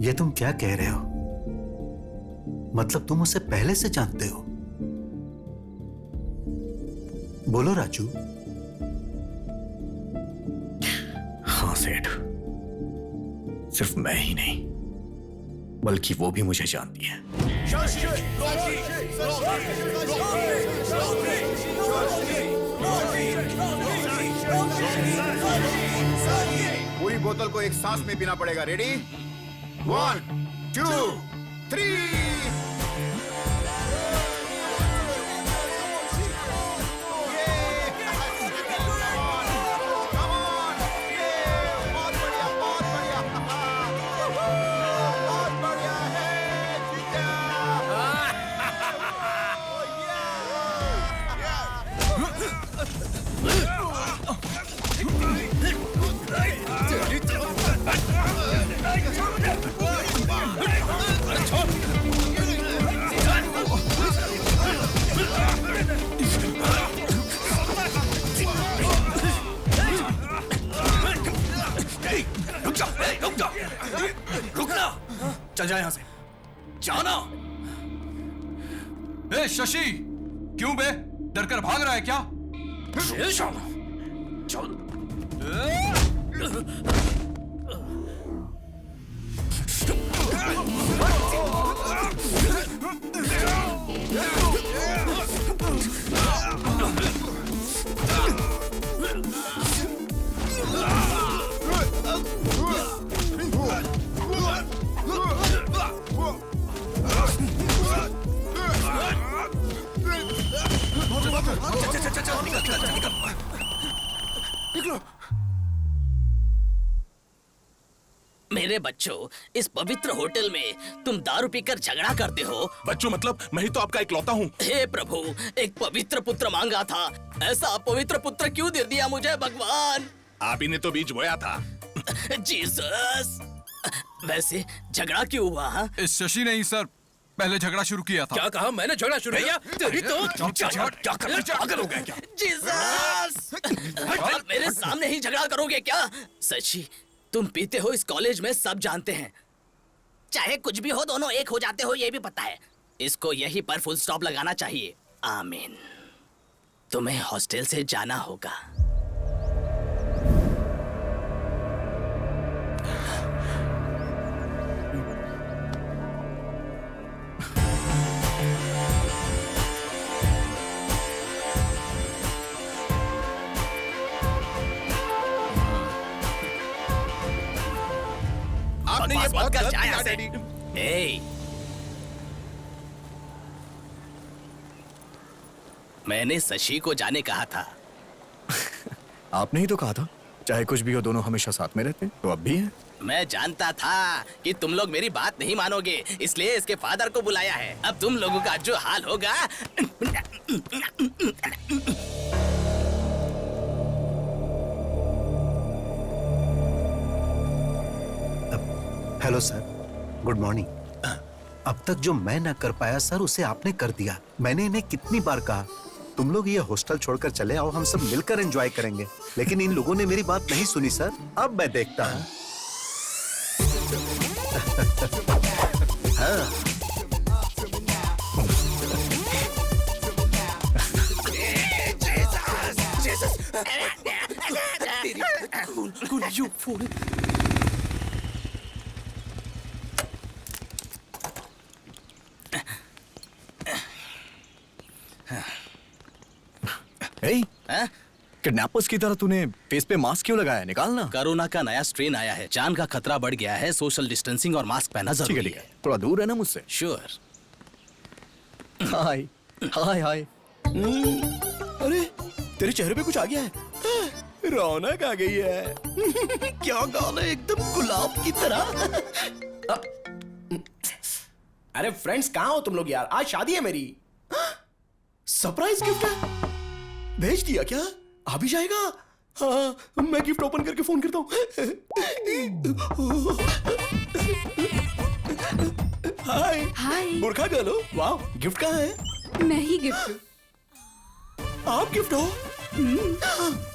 ये तुम क्या कह रहे हो? मतलब तुम उसे पहले से जानते हो? बोलो राजू। हाँ सेठ, सिर्फ मैं ही नहीं बल्कि वो भी मुझे जानती है। पूरी बोतल को एक सांस में पीना पड़ेगा। रेडी? 1, 2, 3। चल जा यहां से, जाना। ए शशि, क्यों बे? डर कर भाग रहा है क्या? चल। मेरे बच्चों, इस पवित्र होटल में तुम दारू पीकर झगड़ा करते हो। बच्चों मतलब मैं ही तो आपका इकलौता हूँ। हे प्रभु, एक पवित्र पुत्र मांगा था, ऐसा अपवित्र पुत्र क्यों दे दिया मुझे भगवान? आप ही ने तो बीज बोया था। जीसस। वैसे झगड़ा क्यों हुआ? इस शशि ने ही सर पहले झगड़ा शुरू किया था। क्या कहा? मैंने झगड़ा शुरू किया? तेरी तो क्या कर पागल हो गया क्या? जीसस। मेरे सामने ही झगड़ा करोगे क्या? सच्ची, तुम पीते हो इस कॉलेज में सब जानते हैं। चाहे कुछ भी हो, दोनों एक हो जाते हो, ये भी पता है। इसको यहीं पर फुल स्टॉप लगाना चाहिए। आमीन। तुम्हें हॉस्टल से जाना होगा। आपने ये बहुत गलत किया डैडी। मैंने शशि को जाने कहा था। आपने ही तो कहा था चाहे कुछ भी हो दोनों हमेशा साथ में रहते, तो अब भी हैं। मैं जानता था कि तुम लोग मेरी बात नहीं मानोगे, इसलिए इसके फादर को बुलाया है। अब तुम लोगों का जो हाल होगा। Hello sir, good morning. अब तक जो मैं ना कर पाया सर, उसे आपने कर दिया। मैंने इन्हें कितनी बार कहा तुम लोग ये हॉस्टल छोड़कर चले आओ, हम सब मिलकर एंजॉय करेंगे, लेकिन इन लोगों ने मेरी बात नहीं सुनी सर। अब मैं देखता हूँ। हाँ। Cool You fool. किडनैपर्स की तरह तूने फेस पे मास्क क्यों लगाया? निकालना। कोरोना का नया स्ट्रेन आया है, जान का खतरा बढ़ गया है, सोशल डिस्टेंसिंग और मास्क पहनना जरूरी है। थोड़ा दूर है ना मुझसे। श्योर। हाय हाय हाय। अरे तेरे चेहरे पे कुछ आ गया है, रौनक आ गई है। क्या गाल है, एकदम गुलाब की तरह। अरे फ्रेंड्स कहाँ हो तुम लोग यार? आज शादी है मेरी। सरप्राइज गिफ्ट है, भेज दिया क्या? आ भी जाएगा? हाँ, मैं गिफ्ट ओपन करके फोन करता हूँ। हाय हाय। बुरखा गर्ल हो? वाह, गिफ्ट कहाँ है? मैं ही गिफ्ट हूँ। आप गिफ्ट हो?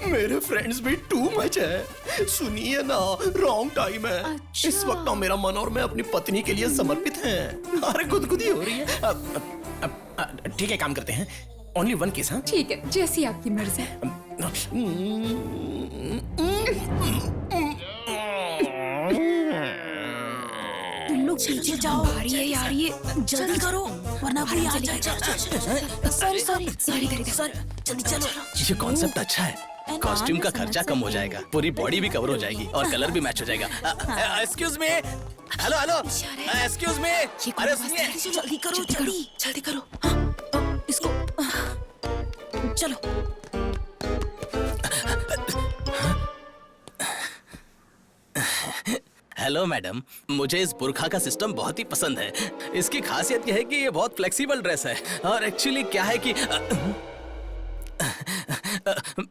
मेरे फ्रेंड्स भी टू मच है। सुनिए ना, रॉन्ग टाइम है। अच्छा। इस वक्त ना मेरा मन और मैं अपनी पत्नी के लिए समर्पित हैं। अरे गुदगुदी हो रही है। ठीक है, काम करते हैं। Only one case. हाँ ठीक है, जैसी आपकी मर्जी। तुम लोग पीछे जाओ। भारी है यार ये, जल्दी करो वरना कोई आ जाएगा। सॉरी सॉरी सॉरी सॉरी, जल्दी चलो। ये कॉन्सेप्ट अच्छा है। कॉस्ट्यूम का खर्चा कम हो जाएगा, पूरी बॉडी भी कवर हो जाएगी और कलर भी मैच हो जाएगा। Excuse me, hello hello, excuse me. अरे सुनिए, जल्दी करो, जल्दी जल्दी करो। हाँ, इसको चलो। हेलो मैडम, मुझे इस बुरखा का सिस्टम बहुत ही पसंद है। इसकी खासियत यह है कि ये बहुत फ्लेक्सिबल ड्रेस है और एक्चुअली क्या है कि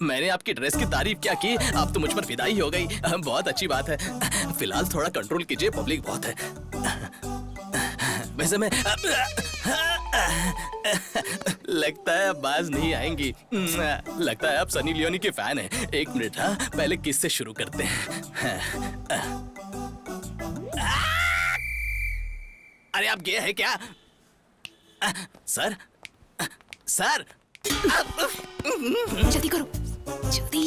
मैंने आपकी ड्रेस की तारीफ क्या की, आप तो मुझ पर फिदा ही हो गई। बहुत अच्छी बात है। फिलहाल थोड़ा कंट्रोल कीजिए, पब्लिक बहुत है। वैसे मैं लगता है अब बाज नहीं आएंगी। लगता है आप सनी लियोनी के फैन हैं। एक मिनट, हाँ पहले किस से शुरू करते हैं। अरे आप गए हैं क्या? सर सर, जल्दी करो, जल्दी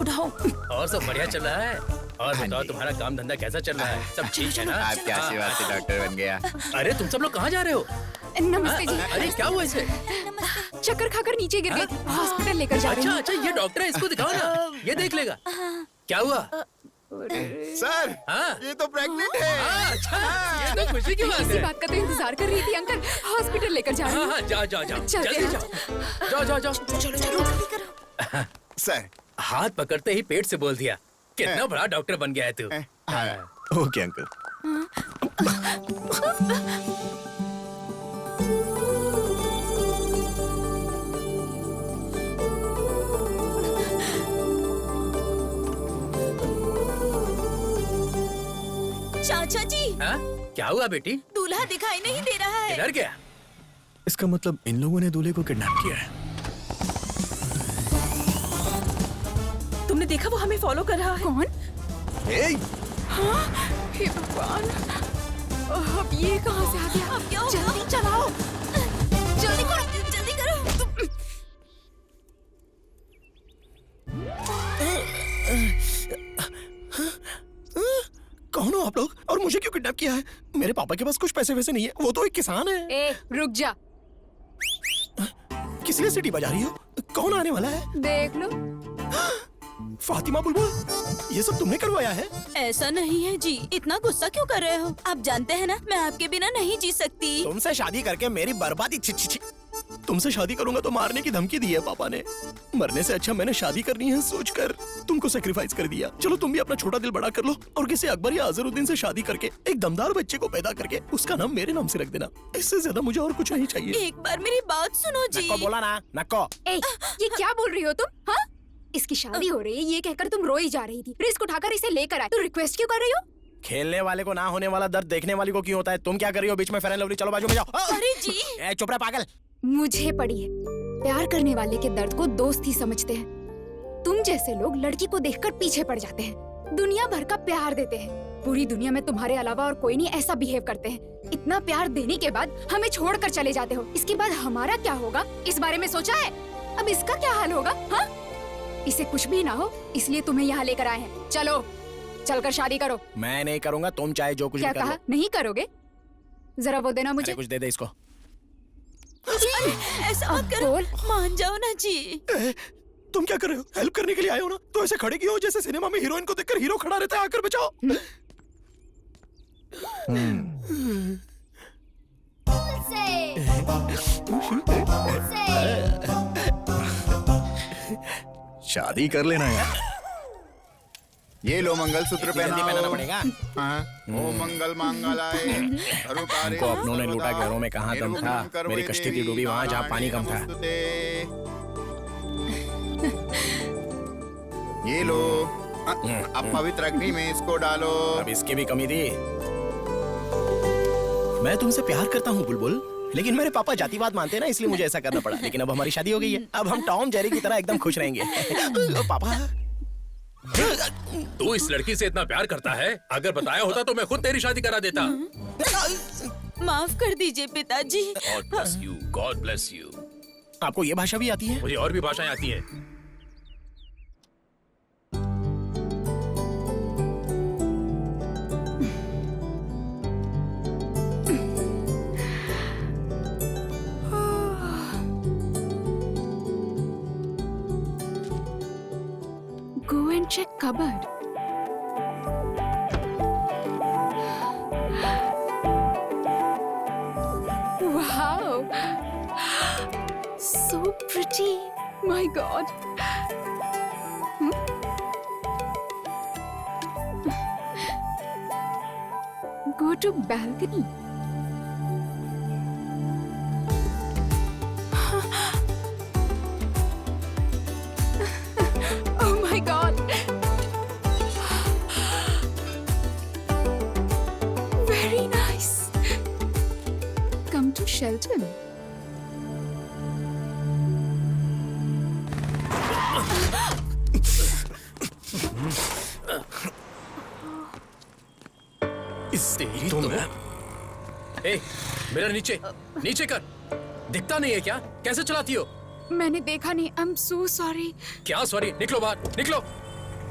उठाओ। और सब बढ़िया चल रहा है? और बताओ तुम्हारा काम धंधा कैसा चल रहा है? सब ठीक है ना? आपकी आशीर्वाद से डॉक्टर बन गया। अरे तुम सब लोग कहाँ जा रहे हो? नमस्ते जी। अरे क्या हुआ इसे? चक्कर खाकर नीचे गिर गए, हॉस्पिटल लेकर जा रहे अच्छा हैं। अच्छा, ये डॉक्टर है, इसको दिखाओ ना, ये देख लेगा। क्या हुआ? सर, हाँ ये तो प्रेग्नेंट है। अच्छा, ये तो खुशी की बात इसी है। बात का तो इंतजार कर रही थी अंकल। हॉस्पिटल लेकर जा रही हाँ हूँ। हाँ, जाओ जाओ जाओ, चलते जल्दी हैं। जाओ जाओ जाओ जाओ। चलो चलो जल्दी करो। सर, हाथ पकड़ते ही पेट से बोल दिया। कितना बड़ा डॉक्टर बन गया है तू। Okay uncle. चाचा जी, हाँ? क्या हुआ बेटी? दूल्हा दिखाई नहीं दे रहा है। किधर गया? इसका मतलब इन लोगों ने दूल्हे को किडनैप किया है। तुमने देखा वो हमें फॉलो कर रहा है? कौन? हाँ? हे भगवान, अब ये कहाँ से आ गया? अब क्या होगा? जल्दी चलाओ, जल्दी करो, जल्दी करो। कौन हो आप लोग और मुझे क्यों किडनैप किया है? मेरे पापा के पास कुछ पैसे वैसे नहीं है, वो तो एक किसान है। ए, रुक जा। किस लिए सीटी बजा रही हो? कौन आने वाला है? देख लो। फातिमा बुलबुल, ये सब तुमने करवाया है? ऐसा नहीं है जी, इतना गुस्सा क्यों कर रहे हो? आप जानते हैं ना, मैं आपके बिना नहीं जी सकती। तुमसे शादी करके मेरी बर्बादी। तुमसे शादी करूंगा तो मारने की धमकी दी है पापा ने। मरने से अच्छा मैंने शादी करनी है सोचकर तुमको सेक्रीफाइस कर दिया। चलो तुम भी अपना छोटा दिल बड़ा कर लो और किसी अकबर या अजहरुद्दीन से शादी करके एक दमदार बच्चे को पैदा करके उसका नाम मेरे नाम से रख देना। इससे ज्यादा मुझे और कुछ नहीं चाहिए। एक बार मेरी बात सुनो जी। नक्को बोला ना, नक्को। ए, ये क्या बोल रही हो तुम? हाँ? इसकी शादी हो रही है ये कहकर तुम रोई जा रही थी। रिस्क उठाकर इसे लेकर आए, तो रिक्वेस्ट क्यों कर रही हो? खेलने वाले को ना होने वाला दर्द देखने वाली को क्यों होता है? तुम क्या कर रही हो बीच में? फेयर एंड लवली, चलो बाजू में जाओ। अरे जी, चुप रह पागल। मुझे पड़ी है, प्यार करने वाले के दर्द को दोस्त ही समझते हैं। तुम जैसे लोग लड़की को देखकर पीछे पड़ जाते हैं, दुनिया भर का प्यार देते हैं। पूरी दुनिया में तुम्हारे अलावा और कोई नहीं ऐसा बिहेव करते हैं। इतना प्यार देने के बाद हमें छोड़कर चले जाते हो। इसके बाद हमारा क्या होगा, इस बारे में सोचा है? अब इसका क्या हाल होगा? हाँ? इसे कुछ भी ना हो इसलिए तुम्हें यहाँ लेकर आए हैं। चलो चलकर शादी करो। मैं नहीं करूंगा, तुम चाहे जो कुछ क्या भी कर कहा? लो। नहीं करोगे? जरा वो देना मुझे। अरे कुछ दे दे इसको। ऐसा मत करो, मान जाओ ना जी। तुम क्या कर रहे हो? हेल्प करने के लिए आए हो ना, तो ऐसे खड़े क्यों हो जैसे सिनेमा में हीरोइन को देखकर हीरो खड़ा रहता है, आकर बचाओ। शादी कर लेना यार। ये लो मंगलसूत्र जल्दी पहनाना पड़ेगा। ओ मंगल मांगलाय हमको अपनों ने लूटा, घरों में कहाँ दम था। मेरी कश्ती थी डूबी वहाँ जहाँ पानी कम था। ये लो, अब पवित्र अग्नि में इसको डालो। अब इसकी भी कमी थी। मैं तुमसे प्यार करता हूँ बुलबुल, लेकिन मेरे पापा जातिवाद मानते हैं ना, इसलिए मुझे ऐसा करना पड़ा। लेकिन अब हमारी शादी हो गई है, अब हम टॉम जेरी की तरह एकदम खुश रहेंगे। पापा, तू इस लड़की से इतना प्यार करता है, अगर बताया होता तो मैं खुद तेरी शादी करा देता। माफ कर दीजिए पिताजी। God bless you, God bless you। आपको ये भाषा भी आती है? मुझे और भी भाषाएं आती हैं। Go and check cupboard. Wow, so pretty. My God. Go to balcony. Oh my God. Very nice. Come to Shelton. तेरी तो ए, मेरा नीचे नीचे कर। दिखता नहीं है क्या? कैसे चलाती हो? मैंने देखा नहीं। I'm so sorry. क्या सॉरी? निकलो बाहर, निकलो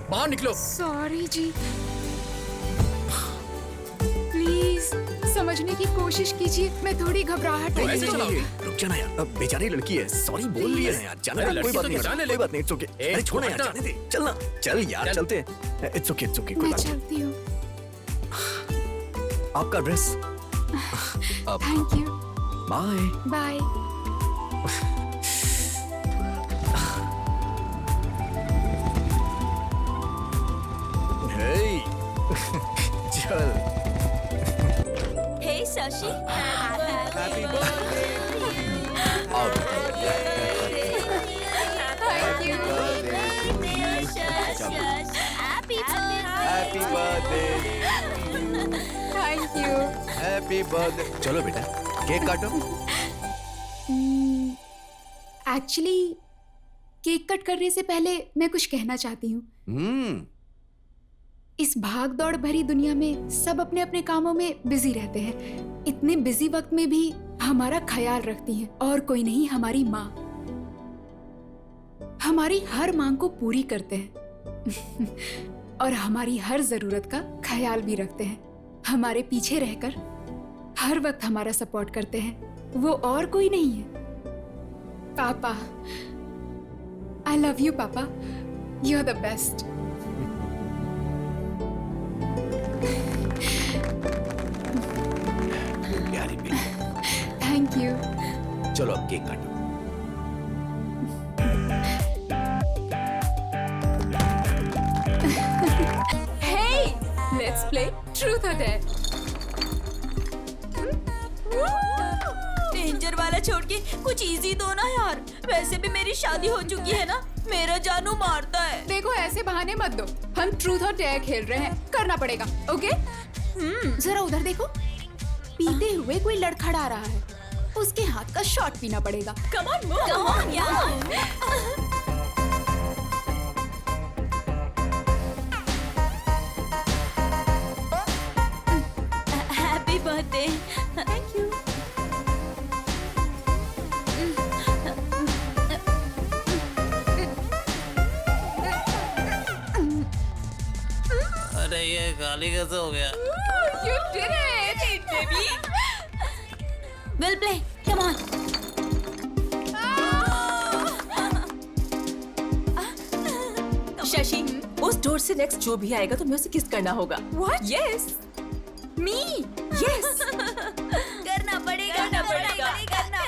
बाहर, निकलो। Sorry ji. प्लीज समझने की कोशिश कीजिए, मैं थोड़ी घबराहट तो रही ऐसे हूँ। चलाओगी? रुक जाना यार, अब बेचारी लड़की है, सॉरी बोल रही है यार। जाना अरे यार, कोई लड़की बात तो नहीं, जाने कोई ले। बात नहीं, इट्स ओके। अरे छोड़ना यार, जाने दे, चलना, चल यार, चल। चलते हैं। इट्स ओके, कोई मैं बात नहीं। चलती हूँ। आपका dress. Thank you. Bye bye. Hey चल। Hey Shashi, happy thank you. Happy birthday, thank you. Happy birthday. चलो बेटा, केक काटो। एक्चुअली केक कट करने से पहले मैं कुछ कहना चाहती हूँ। इस भाग दौड़ भरी दुनिया में सब अपने अपने कामों में बिजी रहते हैं। इतने बिजी वक्त में भी हमारा ख्याल रखती हैं, और कोई नहीं, हमारी माँ। हमारी हर मांग को पूरी करते हैं और हमारी हर जरूरत का ख्याल भी रखते हैं। हमारे पीछे रहकर हर वक्त हमारा सपोर्ट करते हैं। वो और कोई नहीं है, पापा। आई लव यू पापा, यू आर द बेस्ट। प्यारी बेटी, थैंक यू। चलो अब केक काटो। Hey, let's play Truth or Dare. Danger वाला छोड़ के कुछ इजी दो ना यार। वैसे भी मेरी शादी हो चुकी है ना, मेरा जानू मारता है। देखो ऐसे बहाने मत दो, हम ट्रूथ और डेयर खेल रहे हैं, करना पड़ेगा। ओके? जरा उधर देखो, पीते हुए कोई लड़खड़ा रहा है, उसके हाथ का शॉट पीना पड़ेगा। Come on move, come on यार। Happy birthday. Thank you. खाली कैसे हो गया? You did it, baby. We'll play. Come on. Shashi, उस डोर से नेक्स्ट जो भी आएगा तुम्हें उसे किस करना होगा। What? Yes. Me? Yes. करना पड़ेगा, करना पड़ेगा, करना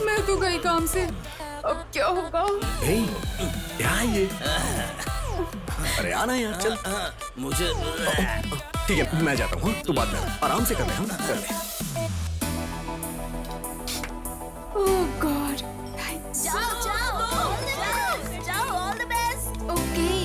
मैं तो गई काम से, अब क्या होगा? क्या ये? अरे आना यार, चल। मुझे ठीक है, मैं जाता हूँ। तू बात कर, आराम से कर ले, हाँ? कर ले। Oh God. जाओ, all the best. Okay.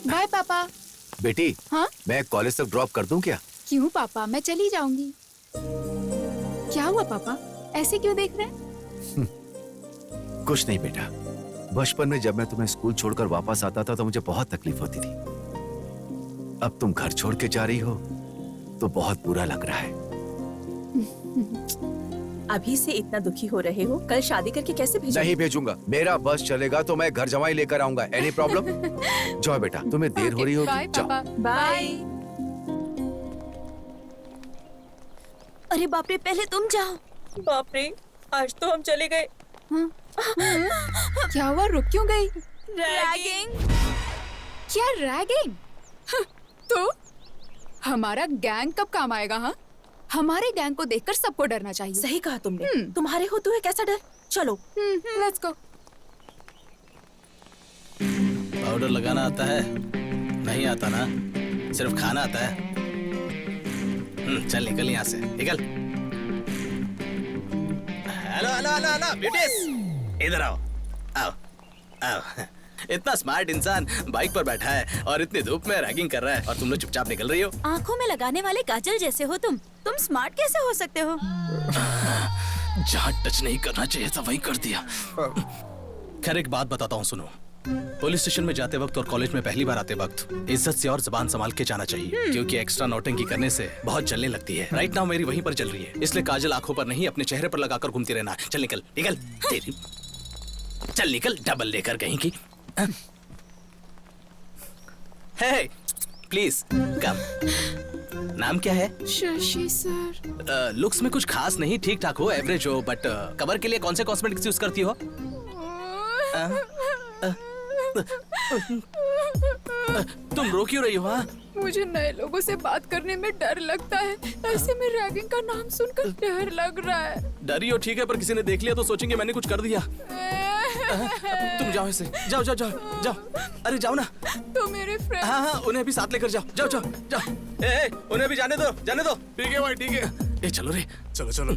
Bye पापा। बेटी, हाँ? मैं कॉलेज तक ड्रॉप कर दूं क्या? क्यों पापा, मैं चली जाऊंगी। क्या हुआ पापा, ऐसे क्यों देख रहे हैं? कुछ नहीं बेटा, बचपन में जब मैं तुम्हें स्कूल छोड़कर वापस आता था तो मुझे बहुत तकलीफ होती थी। अब तुम घर छोड़ के जा रही हो तो बहुत बुरा लग रहा है। अभी से इतना दुखी हो रहे हो, कल शादी करके कैसे भेजोगे? नहीं भेजूंगा, मेरा बस चलेगा तो मैं घर जमाई लेकर आऊंगा। Any problem? जाओ बेटा, तुम्हें देर हो रही होगी। बाय जाओ। पापा। बाय। अरे बाप रे, पहले तुम जाओ। बाप रे, आज तो हम चले गए। क्या हुआ, रुक क्यों गई? रैगिंग। क्या रैगिंग? तो हमारा गैंग कब काम आएगा? हाँ, हमारे गैंग को देखकर सबको डरना चाहिए। सही कहा तुमने। तुम्हारे होते हुए कैसा डर? चलो लेट्स गो। पाउडर लगाना आता है? नहीं आता ना, सिर्फ खाना आता है। चल निकल यहाँ से, निकल। Hello hello hello hello beauties, इधर आओ आओ आओ। इतना स्मार्ट इंसान बाइक पर बैठा है और इतनी धूप में रैगिंग कर रहा है और तुम लोग चुपचाप निकल रही हो। आंखों में लगाने वाले काजल जैसे हो तुम स्मार्ट कैसे हो सकते हो? जहाँ टच नहीं करना चाहिए था वही कर दिया। खैर एक बात बताता हूँ, सुनो। पुलिस स्टेशन में जाते वक्त और कॉलेज में पहली बार आते वक्त इज्जत से और जुबान संभाल के जाना चाहिए, क्योंकि एक्स्ट्रा नौटंकी करने से बहुत जलने लगती है। राइट नाउ मेरी वहीं पर जल रही है, इसलिए काजल आंखों पर नहीं अपने चेहरे पर लगाकर घूमती रहना। चल निकल निकल, तेरी चल निकल, डबल लेकर कहीं की। हे प्लीज कम। नाम क्या है? शशि सर। लुक्स में कुछ खास नहीं, ठीक ठाक हो, एवरेज हो, बट कवर के लिए कौन से कॉस्मेटिक्स यूज करती हो? तुम रो क्यों रही हो? हाँ, मुझे नए लोगों से बात करने में डर लगता है। ऐसे में रैगिंग का नाम सुनकर डर लग रहा है। डरी हो ठीक है, पर किसी ने देख लिया तो सोचेंगे मैंने कुछ कर दिया। तुम जाओ ऐसे, जाओ जाओ जाओ जाओ। अरे जाओ ना। तो मेरे फ्रेंड। हाँ हाँ, उन्हें भी साथ लेकर जाओ, जाओ जाओ जाओ। ए, उन्हें भी जाने दो, जाने दो। ठीक है भाई, ठीक है। ए चलो रे, चलो चलो।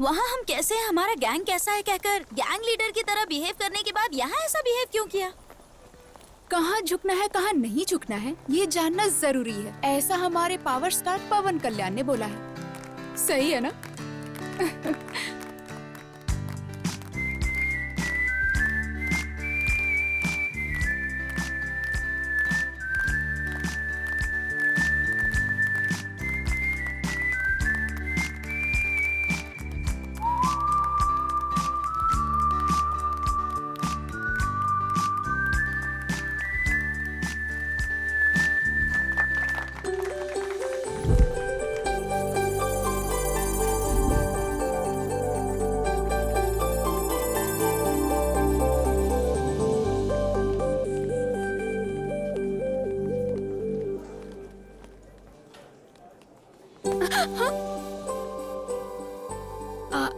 वहाँ हम कैसे, हमारा गैंग कैसा है कहकर गैंग लीडर की तरह बिहेव करने के बाद यहाँ ऐसा बिहेव क्यों किया? कहाँ झुकना है कहाँ नहीं झुकना है ये जानना जरूरी है, ऐसा हमारे पावर स्टार पवन कल्याण ने बोला है। सही है ना?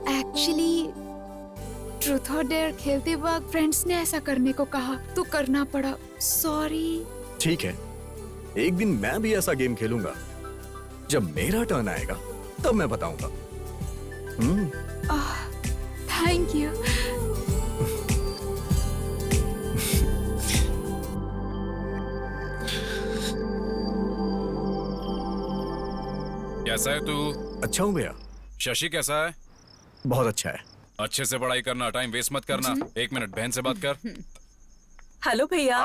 एक्चुअली ट्रूथ और डेयर खेलते वक्त फ्रेंड्स ने ऐसा करने को कहा तो करना पड़ा। सॉरी। ठीक है, एक दिन मैं भी ऐसा गेम खेलूंगा जब मेरा टर्न आएगा तब मैं बताऊंगा। Thank you. कैसा है तू? अच्छा हूँ भैया। शशि कैसा है? बहुत अच्छा है। अच्छे से पढ़ाई करना, टाइम वेस्ट मत करना। 1 मिनट बहन से बात कर। हेलो भैया।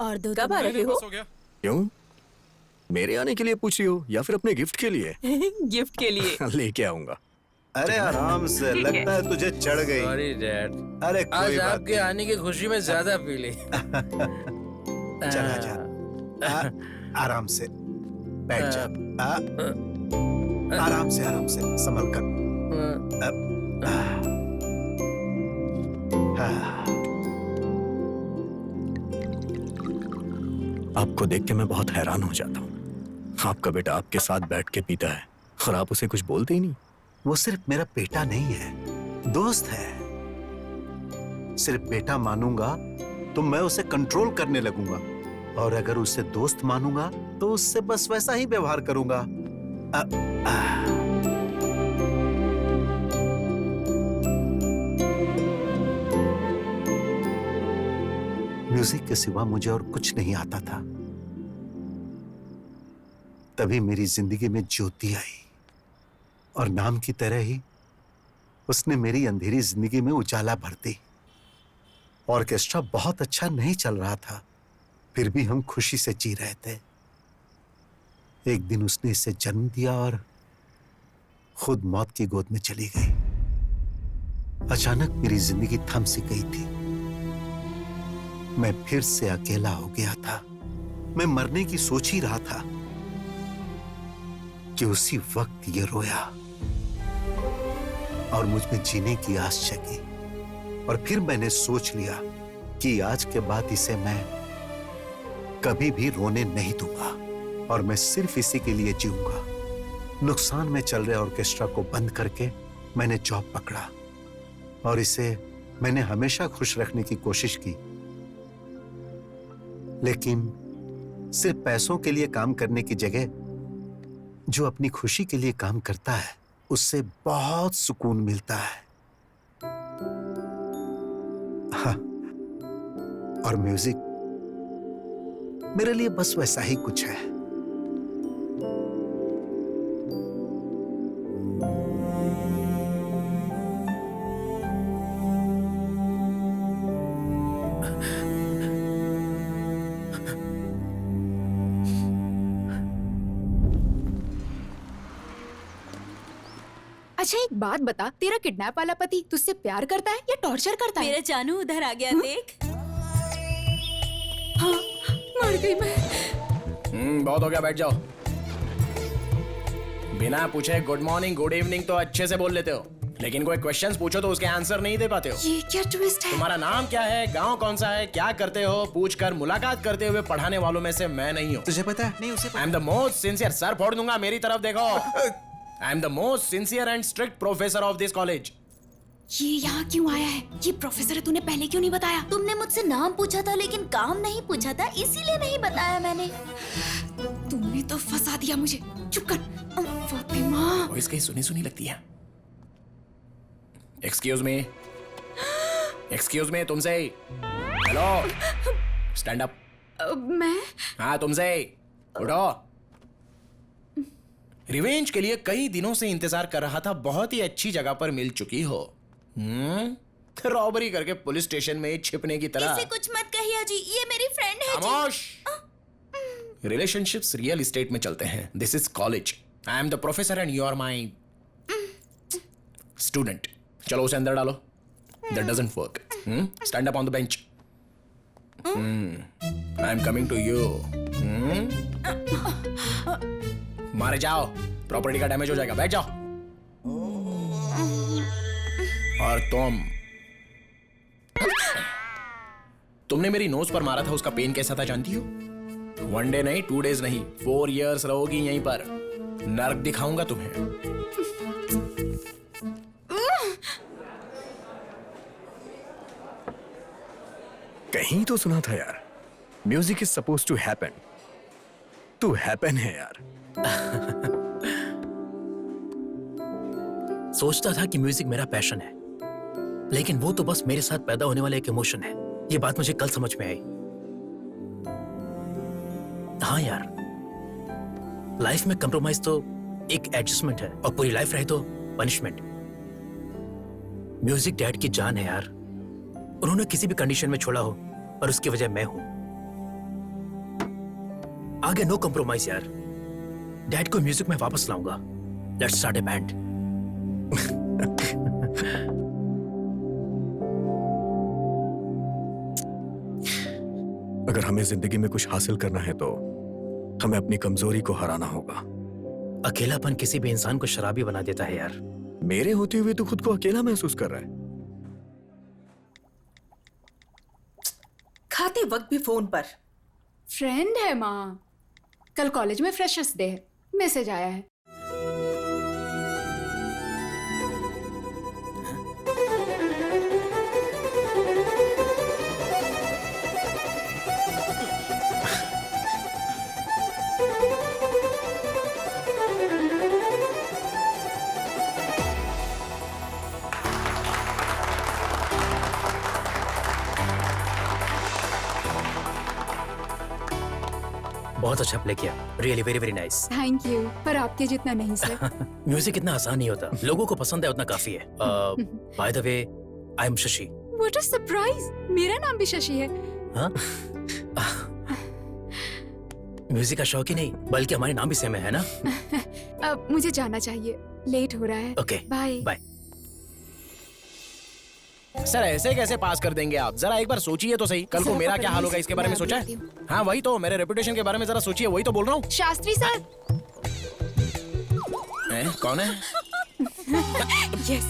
और दो कब आ रहे हो? हो गया। क्यों? मेरे आने के लिए पूछ रही हो या फिर अपने गिफ्ट के लिए? गिफ्ट के लिए। लेके आऊंगा। अरे आराम से, लगता है तुझे चढ़ गई। सॉरी डैड, अरे आज कोई बात आपके आने की खुशी में ज्यादा पी ली। चला जा। आराम से बैठ जा। आराम से संभल कर। आपको देख के मैं बहुत हैरान हो जाता हूँ। आपका बेटा आपके साथ बैठ के पीता है और आप उसे कुछ बोलते ही नहीं। वो सिर्फ मेरा बेटा नहीं है, दोस्त है। सिर्फ बेटा मानूंगा तो मैं उसे कंट्रोल करने लगूंगा, और अगर उसे दोस्त मानूंगा तो उससे बस वैसा ही व्यवहार करूंगा। म्यूजिक के सिवा मुझे और कुछ नहीं आता था। तभी मेरी जिंदगी में ज्योति आई, और नाम की तरह ही उसने मेरी अंधेरी जिंदगी में उजाला भर दी। ऑर्केस्ट्रा बहुत अच्छा नहीं चल रहा था, फिर भी हम खुशी से जी रहे थे। एक दिन उसने इसे जन्म दिया और खुद मौत की गोद में चली गई। अचानक मेरी जिंदगी थम सी गई थी। मैं फिर से अकेला हो गया था। मैं मरने की सोच ही रहा था कि उसी वक्त ये रोया और मुझ में जीने की आस जगी। और फिर मैंने सोच लिया कि आज के बाद इसे मैं कभी भी रोने नहीं दूंगा, और मैं सिर्फ इसी के लिए जीऊंगा। नुकसान में चल रहे ऑर्केस्ट्रा को बंद करके मैंने जॉब पकड़ा, और इसे मैंने हमेशा खुश रखने की कोशिश की। लेकिन सिर्फ पैसों के लिए काम करने की जगह जो अपनी खुशी के लिए काम करता है उससे बहुत सुकून मिलता है। हाँ, और म्यूजिक मेरे लिए बस वैसा ही कुछ है। अच्छा एक बात बता, तेरा किडनैप वाला पति तुझसे प्यार करता है या टॉर्चर करता है? मेरा जानू उधर आ गया, देख। हाँ, मर गई मैं। बहुत हो गया, बैठ जाओ। बिना पूछे गुड मॉर्निंग गुड इवनिंग तो अच्छे से बोल लेते हो, लेकिन कोई क्वेश्चंस पूछो तो उसके आंसर नहीं दे पाते हो। ये क्या ट्विस्ट है? तुम्हारा नाम क्या है, गांव कौन सा है, क्या करते हो, पूछकर मुलाकात करते हुए पढ़ाने वालों में से मैं नहीं हूँ। तुझे पता है? नहीं, उसे आई am the most sincere, sir फोड़ दूंगा, मेरी तरफ देखो। आई am the most sincere and strict professor of this college. ये यहाँ क्यों आया है? ये प्रोफेसर है, तूने पहले क्यों नहीं बताया? तुमने मुझसे नाम पूछा था लेकिन काम नहीं पूछा था, इसीलिए नहीं बताया मैंने। तुमने तो फंसा दिया मुझे। चुप कर फातिमा। वॉइस कहीं सुनी सुनी लगती है। एक्सक्यूज मी तुमसे। Hello, stand up. मैं? हाँ तुमसे, उठो। रिवेंज के लिए कई दिनों से इंतजार कर रहा था, बहुत ही अच्छी जगह पर मिल चुकी हो। रॉबरी करके पुलिस स्टेशन में छिपने की तरह। इसे कुछ मत कहिए जी, ये मेरी फ्रेंड है खामोश। रिलेशनशिप्स रियल एस्टेट में चलते हैं। This is college. I am the professor and you are my student. चलो उसे अंदर डालो। That doesn't work. Stand up on the bench. I am coming to you. मारे जाओ, प्रॉपर्टी का डैमेज हो जाएगा। बैठ जाओ। और तुमने मेरी नोज पर मारा था, उसका पेन कैसा था जानती हो? 1 डे नहीं, 2 डेज नहीं, 4 years रहोगी यहीं पर। नर्क दिखाऊंगा तुम्हें। कहीं तो सुना था यार, music is suppose to happen. तू हैपन है यार। सोचता था कि म्यूजिक मेरा पैशन है, लेकिन वो तो बस मेरे साथ पैदा होने वाला एक इमोशन है। ये बात मुझे कल समझ में आई। हाँ यार, लाइफ में कंप्रोमाइज तो एक एडजस्टमेंट है और पूरी लाइफ रहे तो पनिशमेंट। म्यूजिक डैड की जान है यार। उन्होंने किसी भी कंडीशन में छोड़ा हो और उसकी वजह मैं हूं। आगे नो कंप्रोमाइज यार। डैड को म्यूजिक में वापस लाऊंगा। Let's start A band. अगर हमें जिंदगी में कुछ हासिल करना है तो हमें अपनी कमजोरी को हराना होगा। अकेलापन किसी भी इंसान को शराबी बना देता है यार। मेरे होते हुए तो खुद को अकेला महसूस कर रहा है। खाते वक्त भी फोन पर। फ्रेंड है माँ। कल कॉलेज में फ्रेशर्स डे है, मैसेज आया है। बहुत अच्छा प्ले किया, really very very nice. Thank you, पर आपके जितना नहीं सर। म्यूजिक इतना आसान नहीं होता, लोगों को पसंद है उतना काफी है। By the way, I am Shashi. What a surprise, मेरा नाम भी शशि है। हाँ? म्यूजिक का शौक ही नहीं बल्कि हमारे नाम भी सेम है ना? अब मुझे जाना चाहिए, लेट हो रहा है। Okay, bye bye. सर ऐसे कैसे पास कर देंगे आप? जरा एक बार सोचिए तो सही, कल को मेरा क्या हाल होगा इसके बारे में सोचा है? हाँ वही तो, मेरे रेपुटेशन के बारे में जरा सोचिए, वही तो बोल रहा हूँ। शास्त्री सर। कौन है? यस,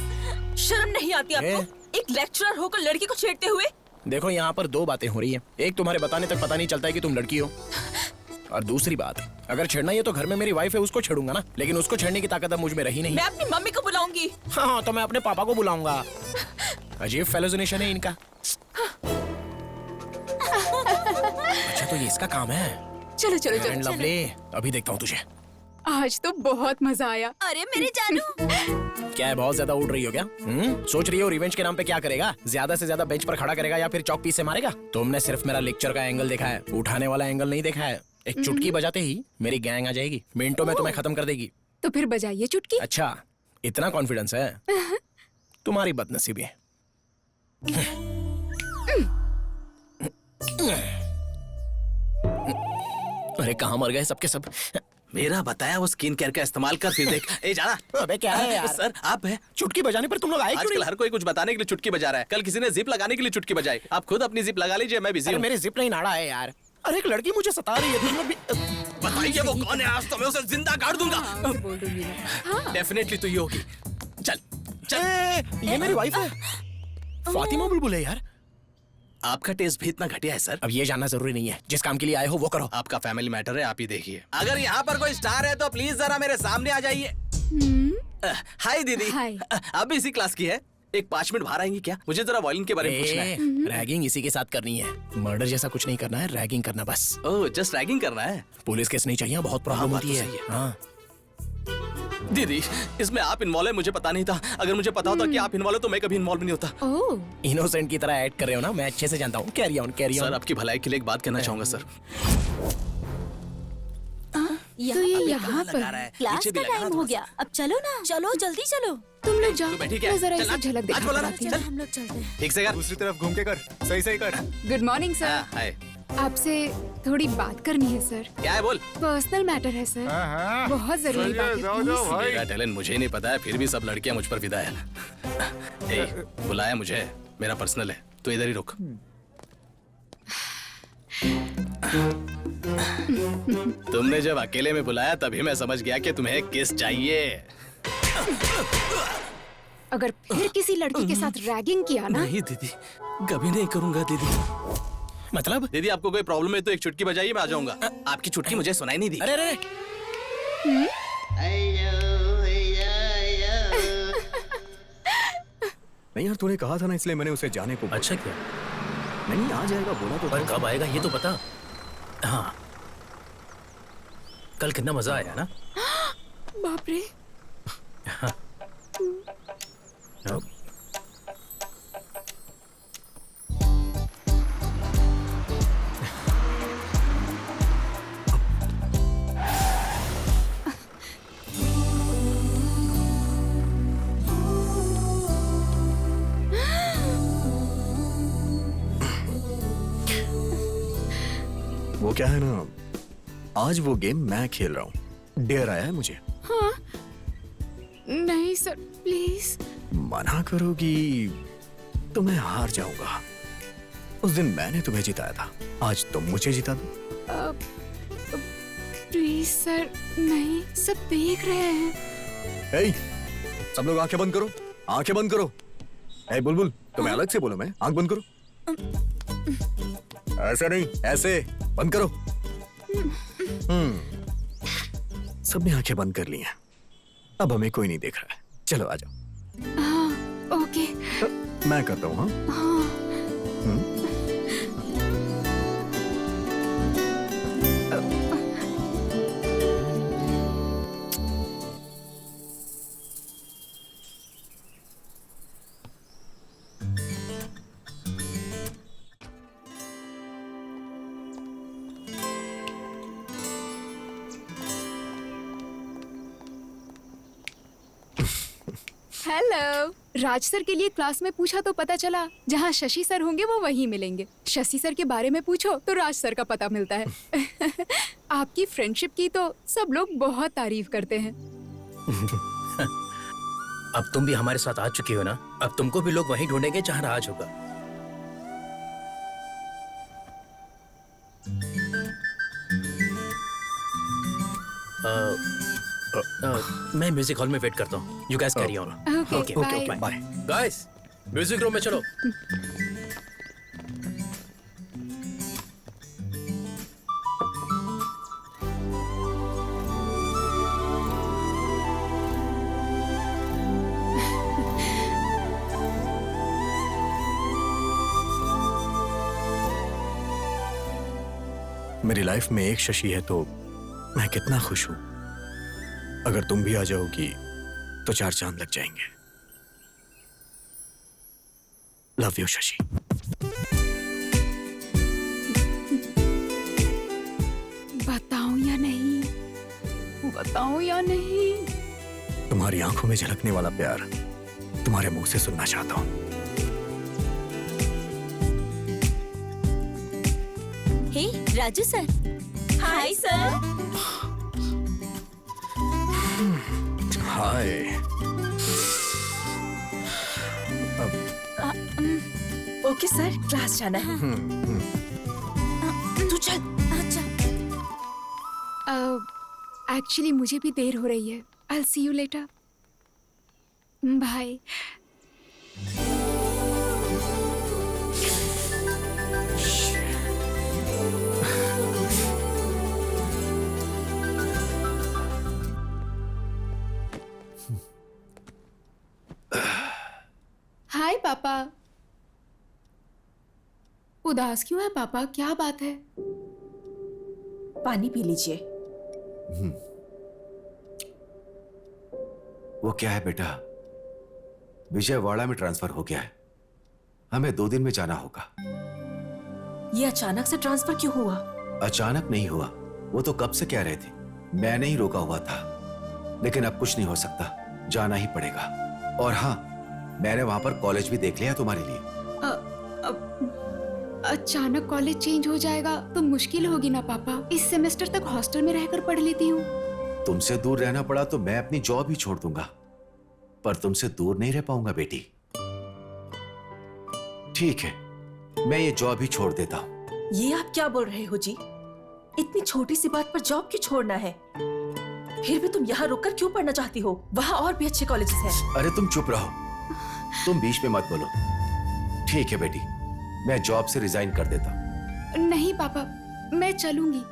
शर्म नहीं आती आपको? एक लेक्चरर होकर लड़की को छेड़ते हुए। देखो यहाँ पर दो बातें हो रही हैं। एक, तुम्हारे बताने तक पता नहीं चलता है कि तुम लड़की हो, और दूसरी बात, अगर छेड़ना ही तो घर में मेरी वाइफ है उसको छेड़ूंगा ना, लेकिन उसको छेड़ने की ताकत अब मुझ में रही नहीं। मैं अपनी मम्मी को बुलाऊंगी। हाँ तो मैं अपने पापा को बुलाऊंगा। अजीब फेलोजिनेशन है इनका। अच्छा तो ये इसका काम है। चलो चलो चलो, लवली, अभी देखता हूँ तुझे। आज तो बहुत मजा आया। अरे मेरे जानू। क्या है, बहुत ज्यादा उड़ रही हो क्या? सोच रही हो रिवेंज के नाम पे क्या करेगा? ज्यादा से ज्यादा बेंच पर खड़ा करेगा या फिर चौक पीस से मारेगा? तुमने सिर्फ मेरा लेक्चर का एंगल देखा है, उठाने वाला एंगल नहीं देखा है। एक चुटकी बजाते ही मेरी गैंग आ जाएगी, मिनटों में तुम्हें खत्म कर देगी। तो फिर बजाइए चुटकी। अच्छा, इतना कॉन्फिडेंस है? तुम्हारी बदनसीबी है। अरे कहाँ मर गए सबके सब? मेरा बताया वो स्किन केयर का इस्तेमाल कर, फिर देख। ए जाना। अबे क्या है यार? सर आप है। चुटकी बजाने पर तुम लोग आए क्यों आजकल नहीं? हर कोई कुछ बताने के लिए चुटकी बजा रहा है। कल किसी ने जिप लगाने के लिए चुटकी बजाई। आप खुद अपनी जिप लगा लीजिए, मैं बिजी अरे हूँ। मेरे जिप नहीं नाड़ा है यार। अरे एक लड़की मुझे सता रही है, तुम लोग भी बताइए वो कौन है, आज तो मैं उसे जिंदा गाड़ दूंगा। बोल दूंगी मैं। डेफिनेटली तो ये होगी। चल चल। ये मेरी वाइफ है, फातिमा बुलबुल है यार। आपका टेस्ट भी इतना घटिया है सर? अब ये जानना जरूरी नहीं है, जिस काम के लिए आए हो वो करो। आपका फैमिली मैटर है, आप ही देखिए। अगर यहाँ पर कोई स्टार है तो प्लीज जरा मेरे सामने आ जाइए। हाय दीदी। हाय। आप भी इसी क्लास की है? एक 5 मिनट बाहर आएंगी क्या? मुझे जरा वायलिन के बारे में पूछना है। रैगिंग इसी के साथ करनी है, मर्डर जैसा कुछ नहीं करना है, रैगिंग करना बस। ओह जस्ट रैगिंग करना है? पुलिस केस नहीं चाहिए, बहुत प्रॉब्लम होती है। हाँ दीदी इसमें आप इन्वॉल्व है, मुझे पता नहीं था। अगर मुझे पता होता कि आप इन्वॉल्व है तो मैं कभी इन्वॉल्व नहीं होता। ओह, इनोसेंट की तरह ऐड कर रहे हो ना, मैं अच्छे से जानता हूँ। Carry on carry on. Sir आपकी भलाई के लिए एक बात कहना चाहूंगा सर। तो ये यहाँ पर क्लास का टाइम हो गया, अब चलो ना। चलो जल्दी चलो। तुम लोग जाओ, तू बैठी क्या? मैं जरा चल, इसे नाच, झलक नाच बोला ना, देखना चल। हम लोग चलते हैं। ठीक से कर। दूसरी तरफ घूम के कर, सही सही कर। Good morning sir. हाय। आपसे थोड़ी बात करनी है सर। क्या है बोल? पर्सनल मैटर है सर, बहुत जरूरी बात है। please। मेरा टैलेंट मुझे ही नहीं पता है, फिर भी सब लड़कियां मुझ पर फिदा है। ए, बुलाया मुझे, मेरा पर्सनल है, तो इधर ही रुक। तुमने जब अकेले में बुलाया तभी मैं समझ गया कि तुम्हें किस चाहिए। अगर फिर किसी लड़की के साथ रैगिंग किया ना। नहीं दीदी, कभी नहीं करूंगा दीदी। मतलब? दीदी आपको कोई प्रॉब्लम है तो एक चुटकी बजाइए, मैं आ जाऊंगा। आपकी चुटकी मुझे सुनाई नहीं दी। अरे अरे नहीं यार, तूने कहा था ना, इसलिए मैंने उसे जाने को बोला। अच्छा क्या? नहीं आ जाएगा बोला तो पर था। कब आएगा ये तो पता। हाँ, कल कितना मजा आया ना। बाप रे। वो क्या है ना, आज वो गेम मैं खेल रहा हूँ। डेयर आया है मुझे। हाँ? नहीं सर, प्लीज। मना करोगी तो मैं हार जाऊंगा। उस दिन मैंने तुम्हें जिताया था, आज तुम मुझे जिता दो। प्लीज सर, नहीं, सब देख रहे हैं। ए, सब लोग आंखें बंद करो, आंखें बंद करो। ए बुलबुल, तुम्हें अलग से बोलो, मैं आंख बंद करो। ऐसे नहीं, ऐसे बंद करो। सबने आंखें बंद कर ली हैं। अब हमें कोई नहीं देख रहा है। चलो आ जाओ। हाँ, ओके। मैं करता हूँ। हाँ। हेलो। राज सर के लिए क्लास में पूछा तो पता चला जहाँ शशि सर होंगे वो वहीं मिलेंगे। शशि सर के बारे में पूछो तो राज सर का पता मिलता है। आपकी फ्रेंडशिप की तो सब लोग बहुत तारीफ करते हैं। अब तुम भी हमारे साथ आ चुकी हो ना, अब तुमको भी लोग वहीं ढूंढेंगे जहाँ राज होगा। मैं म्यूजिक हॉल में वेट करता हूँ। You guys carry on. Okay, bye. Guys, music room में चलो। मेरी लाइफ में एक शशि है तो मैं कितना खुश हूं। अगर तुम भी आ जाओगी तो 4 चांद लग जाएंगे। Love you Shashi. बताऊं या नहीं? बताऊं या नहीं? तुम्हारी आंखों में झलकने वाला प्यार तुम्हारे मुंह से सुनना चाहता हूं। Hey Raju sir. Hi sir. Hi. Okay sir, class जाना है। तू चल। अच्छा। एक्चुअली मुझे भी देर हो रही है। I'll see you later. Bye. Hi पापा। उदास क्यों है पापा? क्या बात है? पानी पी लीजिए। वो क्या है बेटा, विजयवाड़ा में ट्रांसफर हो गया है। हमें 2 दिन में जाना होगा। ये अचानक से ट्रांसफर क्यों हुआ? अचानक नहीं हुआ, वो तो कब से कह रहे थे। मैंने ही रोका हुआ था, लेकिन अब कुछ नहीं हो सकता, जाना ही पड़ेगा। और हाँ, मैंने वहां पर कॉलेज भी देख लिया तुम्हारे लिए। अचानक कॉलेज चेंज हो जाएगा तो मुश्किल होगी ना पापा। इस सेमेस्टर तक हॉस्टल में रहकर पढ़ लेती हूँ। तुमसे दूर रहना पड़ा तो मैं अपनी जॉब ही छोड़ दूंगा, पर तुमसे दूर नहीं रह पाऊंगा बेटी। ठीक है, मैं ये जॉब ही छोड़ देता हूँ। ये आप क्या बोल रहे हो जी? इतनी छोटी सी बात पर जॉब क्यों छोड़ना है? फिर भी तुम यहाँ रुककर क्यों पढ़ना चाहती हो? वहाँ और भी अच्छे कॉलेजेस हैं। अरे तुम चुप रहो, तुम बीच में मत बोलो। ठीक है बेटी, मैं जॉब से रिजाइन कर देता हूँ। नहीं पापा, मैं चलूंगी।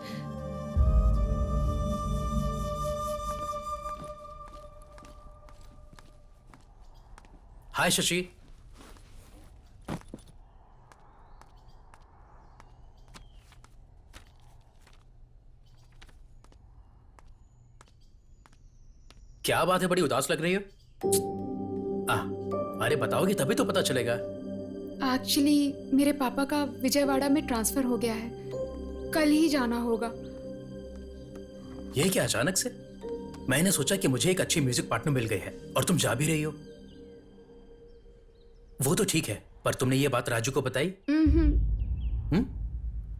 हाय शशि। क्या बात है, बड़ी उदास लग रही हो? अरे बताओगी तभी तो पता चलेगा। एक्चुअली मेरे पापा का विजयवाड़ा में ट्रांसफर हो गया है, कल ही जाना होगा। ये क्या अचानक से? मैंने सोचा कि मुझे एक अच्छी म्यूजिक पार्टनर मिल गई है और तुम जा भी रही हो। वो तो ठीक है, पर तुमने ये बात राजू को बताई?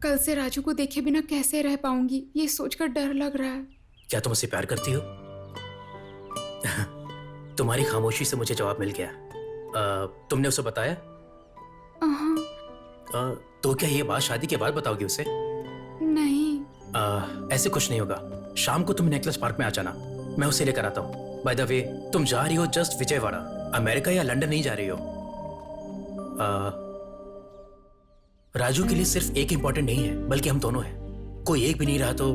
कल से राजू को देखे बिना कैसे रह पाऊंगी, ये सोचकर डर लग रहा है। क्या तुम उससे प्यार करती हो? तुम्हारी खामोशी से मुझे जवाब मिल गया। तुमने उसे बताया? तो क्या ये बात शादी के बाद बताओगी उसे? नहीं। ऐसे कुछ नहीं होगा। शाम को तुम नेकलेस पार्क में आ जाना, मैं उसे लेकर आता हूँ। बाय द वे, तुम जा रही हो जस्ट विजयवाड़ा, अमेरिका या लंदन नहीं जा रही हो। राजू के लिए सिर्फ एक इंपॉर्टेंट नहीं है, बल्कि हम दोनों हैं। कोई एक भी नहीं रहा तो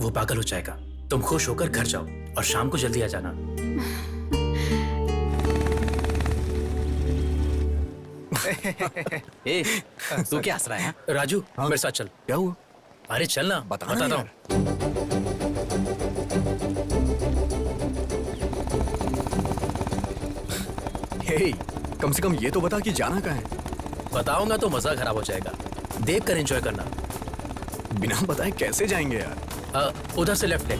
वो पागल हो जाएगा। तुम खुश होकर घर जाओ और शाम को जल्दी आ जाना। ए, तू क्या हंस रहा है? राजू, मेरे साथ चल। क्या हुआ? अरे चल ना, बताता हूँ। हे, कम से कम ये तो बता कि जाना कहाँ है? बताऊंगा तो मजा खराब हो जाएगा। देख कर एंजॉय करना। बिना बताए कैसे जाएंगे यार? उधर से लेफ्ट ले।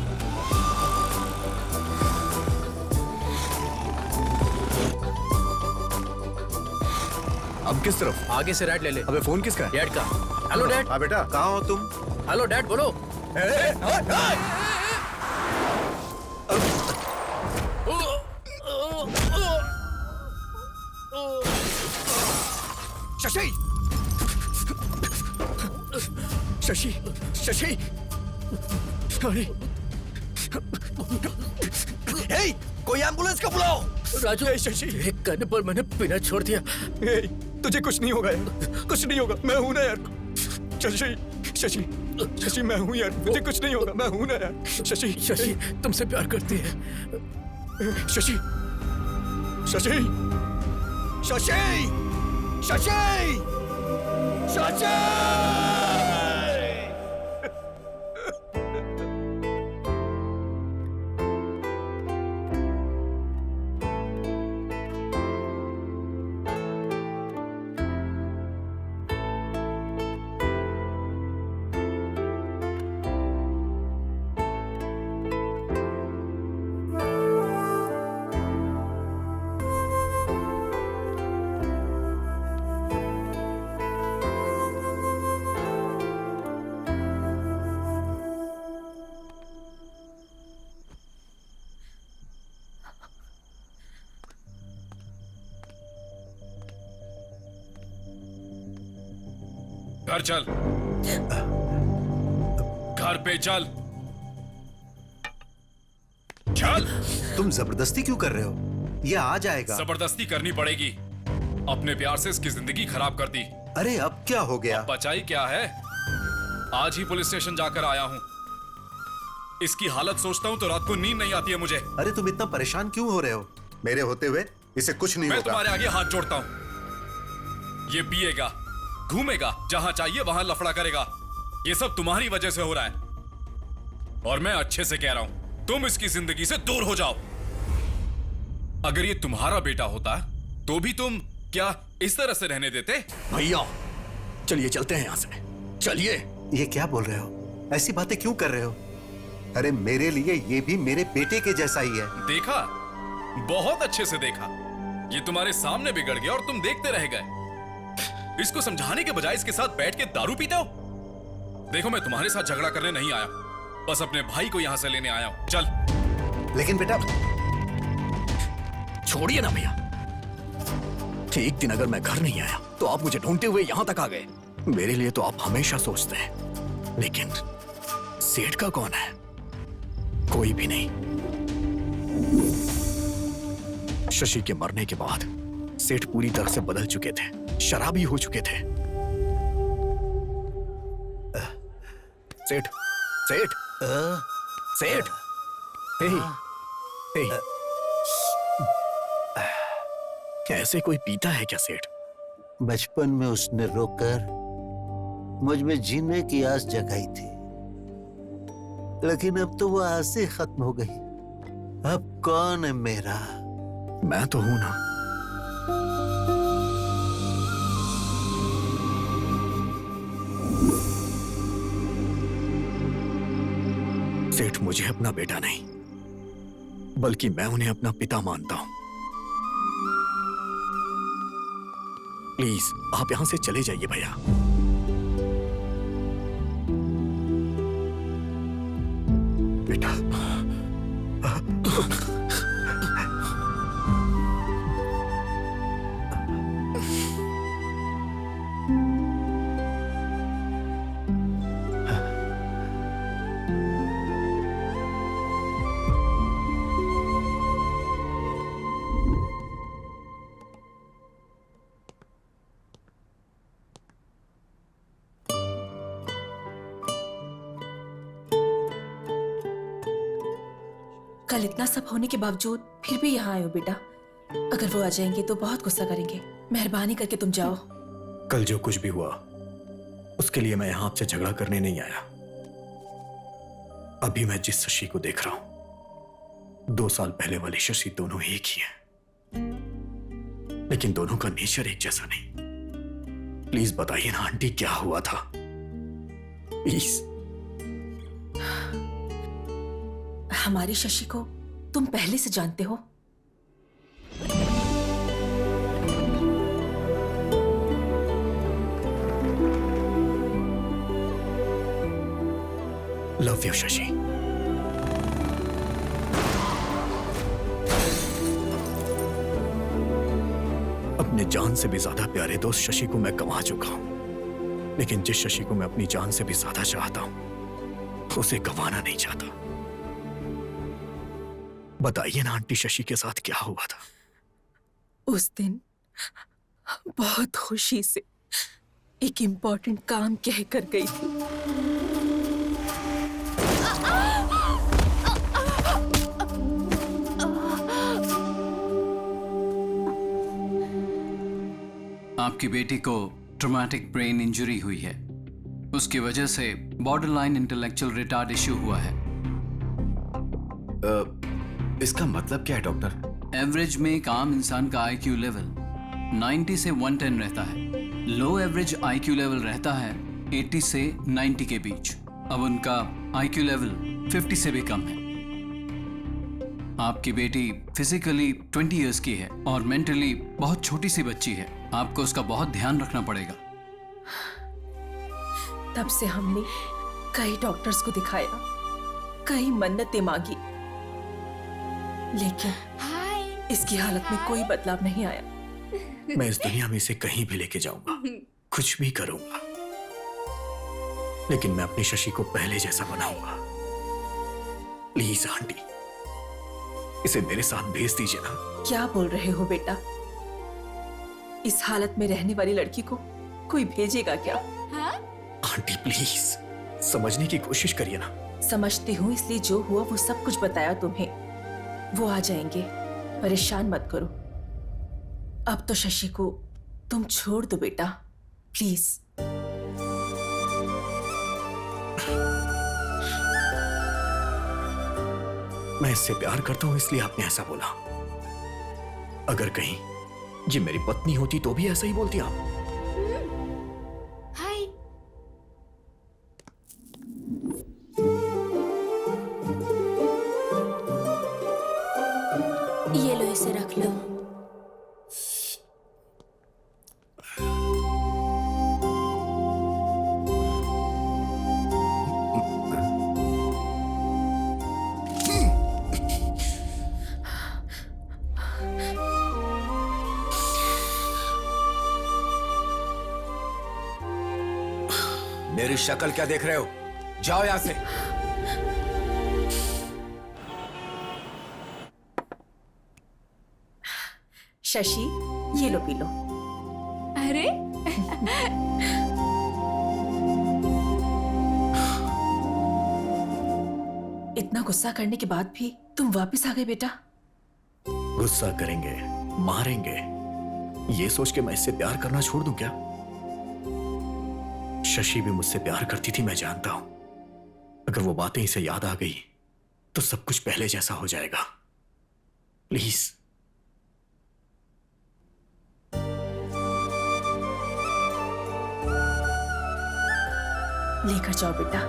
अब किस तरफ? आगे से राइट ले ले। अबे फोन किसका है? डैड का। Hello dad. हाँ बेटा, कहाँ हो तुम? हेलो डैड, बोलो। शशि! शशि! शशि! अरे! हे! कोई एम्बुलेंस का बुलाओ! राजू, शशि! एक करने पर मैंने पीना छोड़ दिया। हे! तुझे कुछ नहीं होगा यार, कुछ नहीं होगा, मैं हूं ना यार। शशि! शशि! शशि, मैं हूं यार, मुझे कुछ नहीं होगा, मैं हूं ना यार। शशि! शशि, तुमसे प्यार करती है। शशि! शशि! शशि! शशि! शशि! घर चल, घर पे चल, चल। तुम जबरदस्ती क्यों कर रहे हो? ये आ जाएगा। जबरदस्ती करनी पड़ेगी। अपने प्यार से इसकी जिंदगी खराब कर दी। अरे अब क्या हो गया? बचाई क्या है? आज ही पुलिस स्टेशन जाकर आया हूँ। इसकी हालत सोचता हूँ तो रात को नींद नहीं आती है मुझे। अरे तुम इतना परेशान क्यों हो रहे हो? मेरे होते हुए इसे कुछ नहीं मैं होगा। तुम्हारे आगे हाथ जोड़ता हूँ। ये पिएगा, घूमेगा, जहां चाहिए वहां लफड़ा करेगा। ये सब तुम्हारी वजह से हो रहा है। और मैं अच्छे से कह रहा हूं, तुम इसकी जिंदगी से दूर हो जाओ। अगर ये तुम्हारा बेटा होता तो भी तुम क्या इस तरह से रहने देते? भैया, चलिए चलते हैं यहां से। चलिए। ये क्या बोल रहे हो? ऐसी बातें क्यों कर रहे हो? अरे मेरे लिए ये भी मेरे बेटे के जैसा ही है। देखा, बहुत अच्छे से देखा। ये तुम्हारे सामने बिगड़ गया और तुम देखते रह गए। इसको समझाने के बजाय इसके साथ बैठ के दारू पीते हो। देखो, मैं तुम्हारे साथ झगड़ा करने नहीं आया, बस अपने भाई को यहां से लेने आया हूं। चल। लेकिन बेटा, छोड़िए ना भैया। एक दिन अगर मैं घर नहीं आया तो आप मुझे ढूंढते हुए यहां तक आ गए। मेरे लिए तो आप हमेशा सोचते हैं, लेकिन सेठ का कौन है? कोई भी नहीं। शशि के मरने के बाद सेठ पूरी तरह से बदल चुके थे, शराबी हो चुके थे। सेठ, सेठ, सेठ, ऐसे कोई पीता है क्या सेठ? बचपन में उसने रोकर मुझ में जीने की आस जगाई थी, लेकिन अब तो वो आस ही खत्म हो गई। अब कौन है मेरा? मैं तो हूं ना। सिर्फ मुझे अपना बेटा नहीं, बल्कि मैं उन्हें अपना पिता मानता हूं। प्लीज आप यहां से चले जाइए भैया। बेटा कल इतना सब होने के बावजूद फिर भी यहाँ आए हो बेटा। अगर वो आ जाएंगे तो बहुत गुस्सा करेंगे। मेहरबानी करके तुम जाओ। कल जो कुछ भी हुआ उसके लिए मैं यहां आपसे झगड़ा करने नहीं आया। अभी मैं जिस शशि को देख रहा हूं 2 साल पहले वाली शशि दोनों एक ही हैं, लेकिन दोनों का नेचर एक जैसा नहीं। प्लीज बताइए ना आंटी क्या हुआ था, प्लीज। हमारी शशि को तुम पहले से जानते हो। Love you Shashi. अपने जान से भी ज्यादा प्यारे दोस्त शशि को मैं गंवा चुका हूं, लेकिन जिस शशि को मैं अपनी जान से भी ज्यादा चाहता हूं उसे गंवाना नहीं चाहता। बताइए ना आंटी शशि के साथ क्या हुआ था? उस दिन बहुत खुशी से एक इम्पोर्टेंट काम कह कर गई थी। आपकी बेटी को ट्रॉमेटिक ब्रेन इंजरी हुई है। उसकी वजह से बॉर्डरलाइन इंटेलेक्चुअल रिटार्ड इश्यू हुआ है। इसका मतलब क्या है डॉक्टर? एवरेज में एक आम इंसान का आईक्यू लेवल 90 से 110 रहता है। लो एवरेज आईक्यू लेवल रहता है 80 से 90 के बीच। अब उनका आईक्यू लेवल 50 से भी कम है। आपकी बेटी फिजिकली 20 इयर्स की है और मेंटली बहुत छोटी सी बच्ची है। आपको उसका बहुत ध्यान रखना पड़ेगा। तब से हमने कई डॉक्टर्स को दिखाया, कई मन्नतें मांगी, लेकिन इसकी हालत में कोई बदलाव नहीं आया। मैं इस दुनिया में इसे कहीं भी लेके जाऊंगा, कुछ भी करूंगा, लेकिन मैं अपनी शशि को पहले जैसा बनाऊंगा। प्लीज आंटी, इसे मेरे साथ भेज दीजिए ना। क्या बोल रहे हो बेटा? इस हालत में रहने वाली लड़की को कोई भेजेगा क्या? आंटी प्लीज समझने की कोशिश करिए ना। समझती हूँ, इसलिए जो हुआ वो सब कुछ बताया तुम्हें। वो आ जाएंगे, परेशान मत करो। अब तो शशि को तुम छोड़ दो बेटा, प्लीज। मैं इससे प्यार करता हूं इसलिए आपने ऐसा बोला। अगर कहीं ये मेरी पत्नी होती तो भी ऐसा ही बोलती आप। हाय। ये लो, इसे रख लो। मेरी शक्ल क्या देख रहे हो? जाओ यहां से। शशि, ये लो, पी लो। अरे इतना गुस्सा करने के बाद भी तुम वापस आ गए बेटा। गुस्सा करेंगे, मारेंगे, ये सोच के मैं इससे प्यार करना छोड़ दूं क्या? शशि भी मुझसे प्यार करती थी, मैं जानता हूं। अगर वो बातें इसे याद आ गई तो सब कुछ पहले जैसा हो जाएगा। प्लीज। लेकर जाओ बेटा।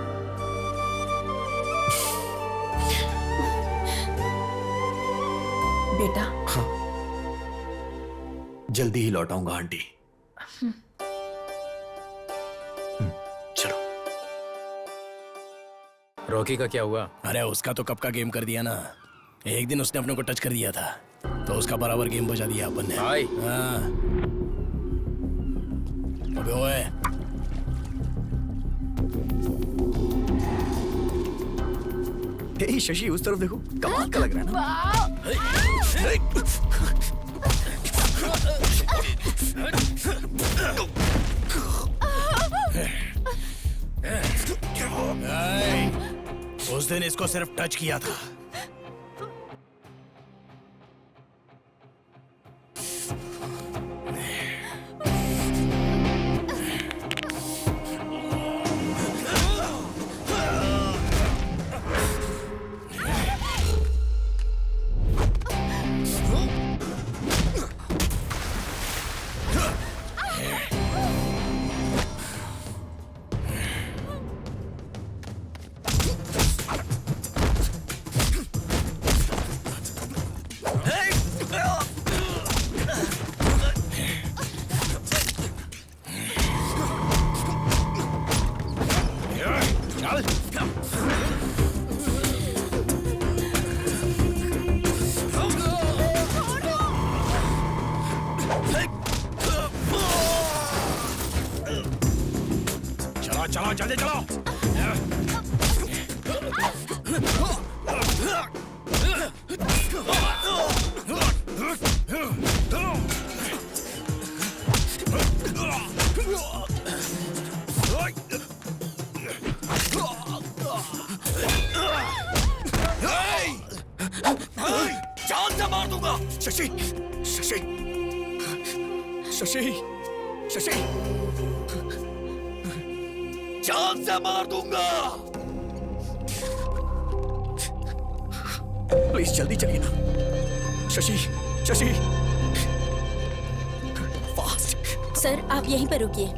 बेटा। हाँ, जल्दी ही लौट आऊंगा आंटी। चलो। रॉकी का क्या हुआ? अरे उसका तो कब का गेम कर दिया ना। एक दिन उसने अपने को टच कर दिया था तो उसका बराबर गेम बजा दिया अपन ने। हाय। हाँ। अबे ओए। हे शशि, उस तरफ देखो, कमाल का लग रहा है ना। उस दिन इसको सिर्फ टच किया था। चलो जल्दी चलो। जान से मार दूंगा। शशि, शशि, शशि, शशि, जान से मार दूंगा। प्लीज जल्दी चलिए ना। शशि, शशि, फास्ट। सर आप यहीं पर रुकिए।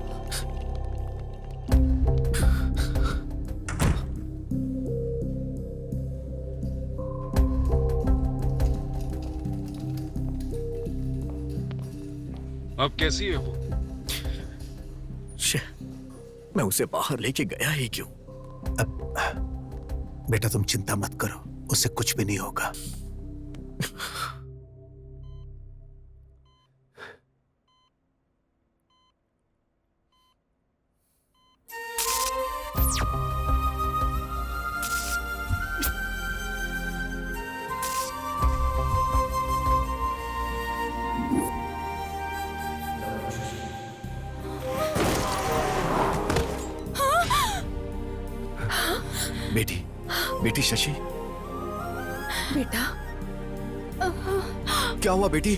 अब कैसी है वो? मैं उसे बाहर लेके गया ही क्यों? बेटा तुम चिंता मत करो, उससे कुछ भी नहीं होगा। बेटी, बेटी शशि, बेटा क्या हुआ बेटी?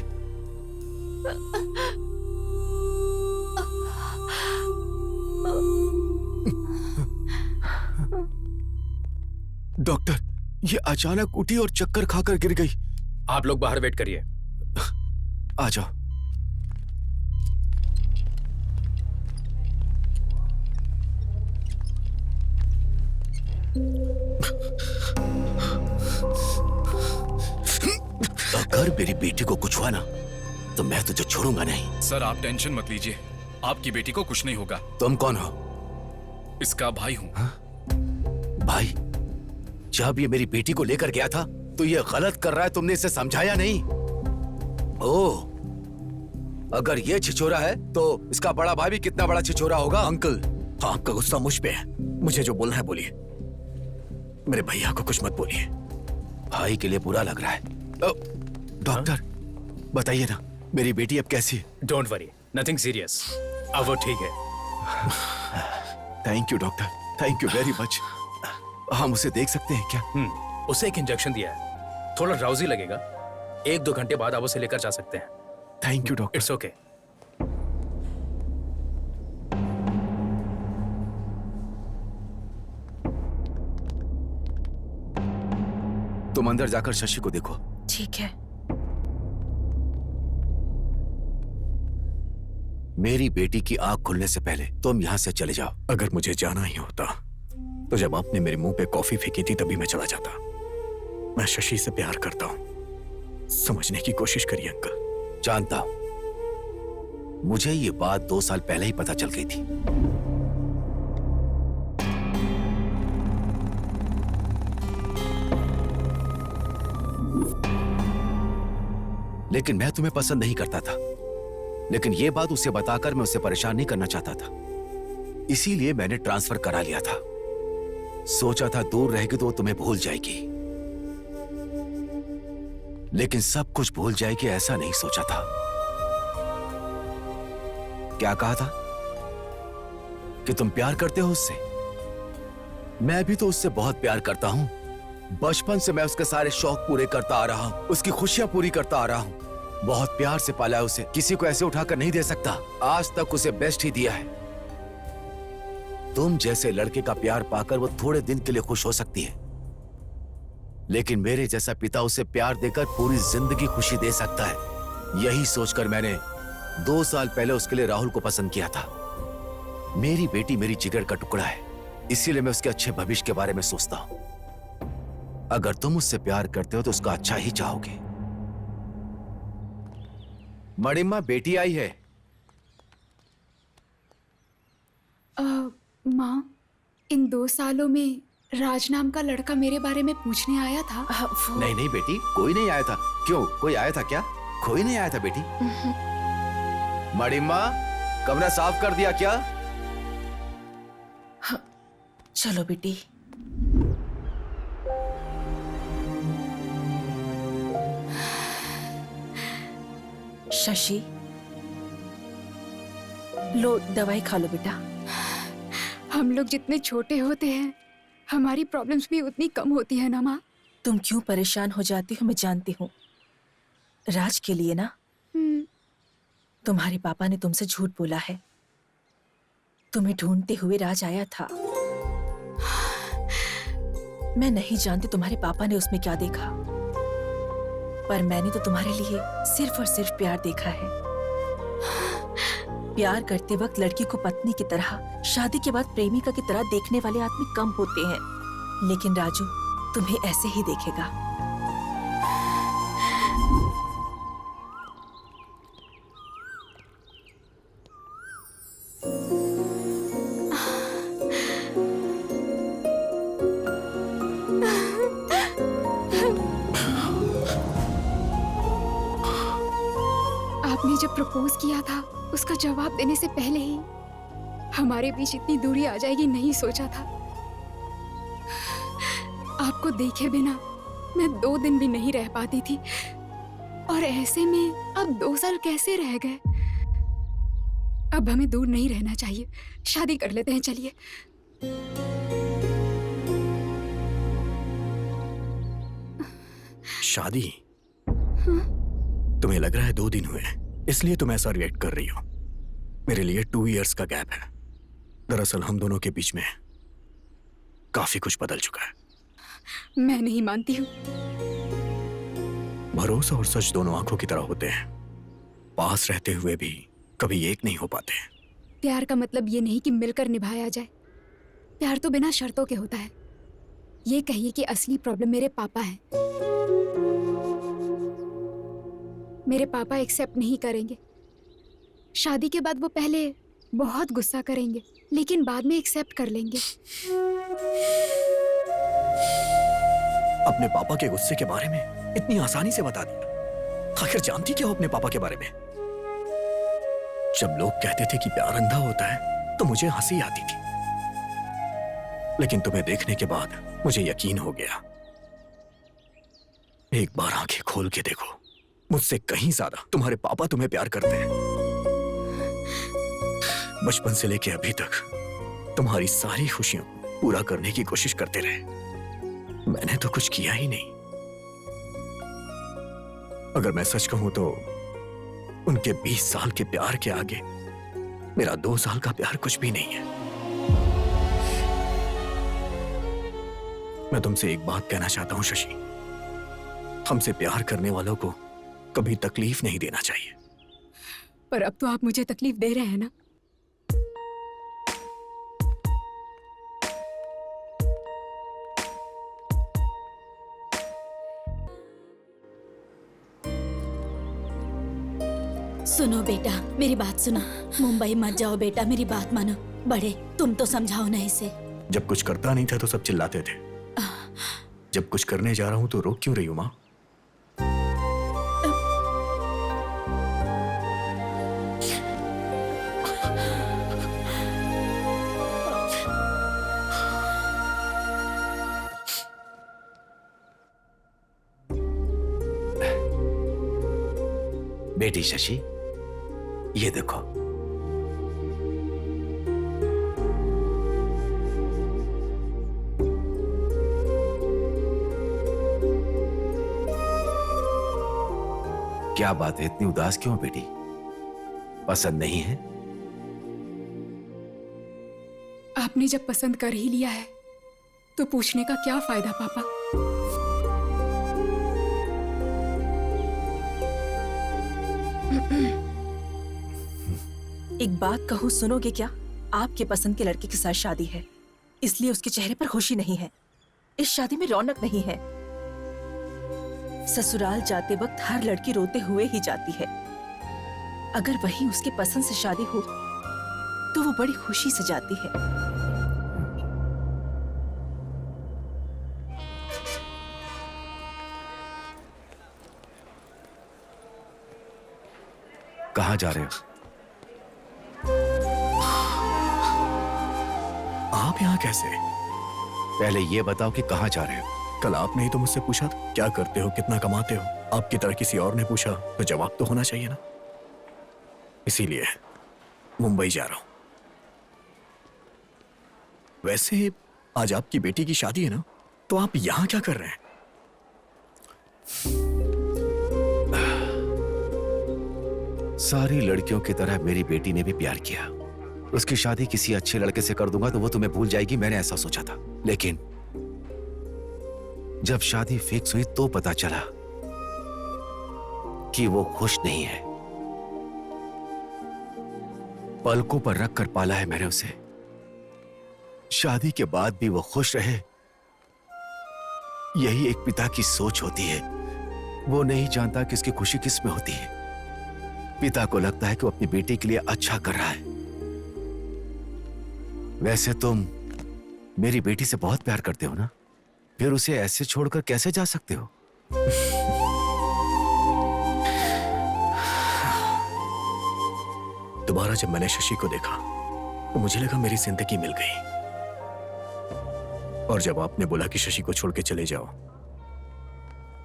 डॉक्टर, ये अचानक उठी और चक्कर खाकर गिर गई। आप लोग बाहर वेट करिए। आ जाओ। अगर मेरी बेटी को कुछ हुआ ना तो मैं तुझे छोड़ूंगा नहीं। सर आप टेंशन मत लीजिए, आपकी बेटी को कुछ नहीं होगा। तुम कौन हो? इसका भाई हूं। भाई? जब ये मेरी बेटी को लेकर गया था तो ये गलत कर रहा है, तुमने इसे समझाया नहीं? ओह, अगर ये छिछोरा है तो इसका बड़ा भाई भी कितना बड़ा छिछोरा होगा। अंकल, आपका गुस्सा मुझ पे है, मुझे जो बोलना है बोलिए। मेरे भैया को कुछ मत बोलिए। भाई के लिए बुरा लग रहा है। डॉक्टर बताइए ना, मेरी बेटी अब कैसी है? Don't worry, nothing serious. अब वो ठीक है। Thank you doctor, thank you very much. हम उसे देख सकते हैं क्या? उसे एक इंजेक्शन दिया है, थोड़ा ड्राउजी लगेगा। 1-2 घंटे बाद आप उसे लेकर जा सकते हैं। Thank you doctor. It's okay. तुम अंदर जाकर शशि को देखो। ठीक है। मेरी बेटी की आंख खुलने से पहले तुम यहाँ से चले जाओ। अगर मुझे जाना ही होता तो जब आपने मेरे मुंह पे कॉफी फेंकी थी तभी मैं चला जाता। मैं शशि से प्यार करता हूँ। समझने की कोशिश करिए अंकल। जानता हूं, मुझे ये बात 2 साल पहले ही पता चल गई थी। लेकिन मैं तुम्हें पसंद नहीं करता था। लेकिन यह बात उसे बताकर मैं उसे परेशान नहीं करना चाहता था, इसीलिए मैंने ट्रांसफर करा लिया था। सोचा था दूर रहेगी तो वो तुम्हें भूल जाएगी, लेकिन सब कुछ भूल जाएगी ऐसा नहीं सोचा था। क्या कहा था कि तुम प्यार करते हो उससे? मैं भी तो उससे बहुत प्यार करता हूं। बचपन से मैं उसके सारे शौक पूरे करता आ रहा हूं, उसकी खुशियां पूरी करता आ रहा हूं। बहुत प्यार से पाला है उसे, किसी को ऐसे उठाकर नहीं दे सकता। आज तक उसे बेस्ट ही दिया है। तुम जैसे लड़के का प्यार पाकर वो थोड़े दिन के लिए खुश हो सकती है, लेकिन मेरे जैसा पिता उसे प्यार देकर पूरी जिंदगी खुशी दे सकता है। यही सोचकर मैंने 2 साल पहले उसके लिए राहुल को पसंद किया था। मेरी बेटी मेरी जिगर का टुकड़ा है, इसीलिए मैं उसके अच्छे भविष्य के बारे में सोचता हूं। अगर तुम उससे प्यार करते हो तो उसका अच्छा ही चाहोगे। मणिम्मा, बेटी आई है। माँ, इन 2 सालों में राज नाम का लड़का मेरे बारे में पूछने आया था। नहीं नहीं बेटी, कोई नहीं आया था। क्यों, कोई आया था क्या? कोई नहीं आया था बेटी। मणिम्मा, कमरा साफ कर दिया क्या? चलो बेटी। शशि, लो दवाई खा लो बेटा। हम लोग जितने छोटे होते हैं हमारी प्रॉब्लम्स भी उतनी कम होती है ना माँ। तुम क्यों परेशान हो जाती हो मैं जानती हूँ। राज के लिए ना, तुम्हारे पापा ने तुमसे झूठ बोला है। तुम्हें ढूंढते हुए राज आया था। मैं नहीं जानती तुम्हारे पापा ने उसमें क्या देखा, पर मैंने तो तुम्हारे लिए सिर्फ और सिर्फ प्यार देखा है। प्यार करते वक्त लड़की को पत्नी की तरह, शादी के बाद प्रेमिका की तरह देखने वाले आदमी कम होते हैं, लेकिन राजू तुम्हें ऐसे ही देखेगा। आपने जब प्रपोज किया था उसका जवाब देने से पहले ही हमारे बीच इतनी दूरी आ जाएगी नहीं सोचा था। आपको देखे बिना मैं 2 दिन भी नहीं रह पाती थी, और ऐसे में अब 2 साल कैसे रह गए। अब हमें दूर नहीं रहना चाहिए, शादी कर लेते हैं। चलिए। शादी? तुम्हें लग रहा है 2 दिन हुए हैं, इसलिए तुम ऐसा रिएक्ट कर रही हो। मेरे लिए 2 इयर्स का गैप है। दरअसल हम दोनों के बीच में काफी कुछ बदल चुका है। मैं नहीं मानती हूँ। भरोसा और सच दोनों आंखों की तरह होते हैं, पास रहते हुए भी कभी एक नहीं हो पाते। प्यार का मतलब ये नहीं कि मिलकर निभाया जाए। प्यार तो बिना शर्तों के होता है। ये कहिए कि असली प्रॉब्लम मेरे पापा हैं। मेरे पापा एक्सेप्ट नहीं करेंगे। शादी के बाद वो पहले बहुत गुस्सा करेंगे, लेकिन बाद में एक्सेप्ट कर लेंगे। अपने पापा के गुस्से के बारे में इतनी आसानी से बता दिया। आखिर जानती क्या हो अपने पापा के बारे में? जब लोग कहते थे कि प्यार अंधा होता है तो मुझे हंसी आती थी, लेकिन तुम्हें देखने के बाद मुझे यकीन हो गया। एक बार आंखें खोल के देखो, मुझसे कहीं ज्यादा तुम्हारे पापा तुम्हें प्यार करते हैं। बचपन से लेके अभी तक तुम्हारी सारी खुशियों पूरा करने की कोशिश करते रहे। मैंने तो कुछ किया ही नहीं। अगर मैं सच कहूं तो उनके 20 साल के प्यार के आगे मेरा 2 साल का प्यार कुछ भी नहीं है। मैं तुमसे एक बात कहना चाहता हूं शशि, हमसे प्यार करने वालों को कभी तकलीफ नहीं देना चाहिए। पर अब तो आप मुझे तकलीफ दे रहे हैं ना। सुनो बेटा, मेरी बात सुनो। मुंबई मत जाओ बेटा, मेरी बात मानो। बड़े, तुम तो समझाओ ना इसे। जब कुछ करता नहीं था तो सब चिल्लाते थे, जब कुछ करने जा रहा हूं तो रोक क्यों रही हो माँ? बेटी शशि, ये देखो। क्या बात है, इतनी उदास क्यों बेटी? पसंद नहीं है? आपने जब पसंद कर ही लिया है तो पूछने का क्या फायदा पापा? एक बात कहूँ, सुनोगे क्या? आपके पसंद के लड़के के साथ शादी है, इसलिए उसके चेहरे पर खुशी नहीं है। इस शादी में रौनक नहीं है। ससुराल जाते वक्त हर लड़की रोते हुए ही जाती है। अगर वही उसके पसंद से शादी हो तो वो बड़ी खुशी से जाती है। कहाँ जा रहे हो? आप यहाँ कैसे? पहले ये बताओ कि कहाँ जा रहे हो? कल आपने ही तो मुझसे पूछा था, क्या करते हो, कितना कमाते हो। आपकी तरह किसी और ने पूछा तो जवाब तो होना चाहिए ना। इसीलिए मुंबई जा रहा हूं। वैसे आज आपकी बेटी की शादी है ना, तो आप यहां क्या कर रहे हैं? सारी लड़कियों की तरह मेरी बेटी ने भी प्यार किया। उसकी शादी किसी अच्छे लड़के से कर दूंगा तो वो तुम्हें भूल जाएगी, मैंने ऐसा सोचा था। लेकिन जब शादी फिक्स हुई तो पता चला कि वो खुश नहीं है। पलकों पर रख कर पाला है मैंने उसे। शादी के बाद भी वो खुश रहे, यही एक पिता की सोच होती है। वो नहीं जानता कि इसकी खुशी किस में होती है। पिता को लगता है कि वो अपनी बेटी के लिए अच्छा कर रहा है। वैसे तुम मेरी बेटी से बहुत प्यार करते हो ना, फिर उसे ऐसे छोड़कर कैसे जा सकते हो? दोबारा जब मैंने शशि को देखा तो मुझे लगा मेरी जिंदगी मिल गई। और जब आपने बोला कि शशि को छोड़ के चले जाओ,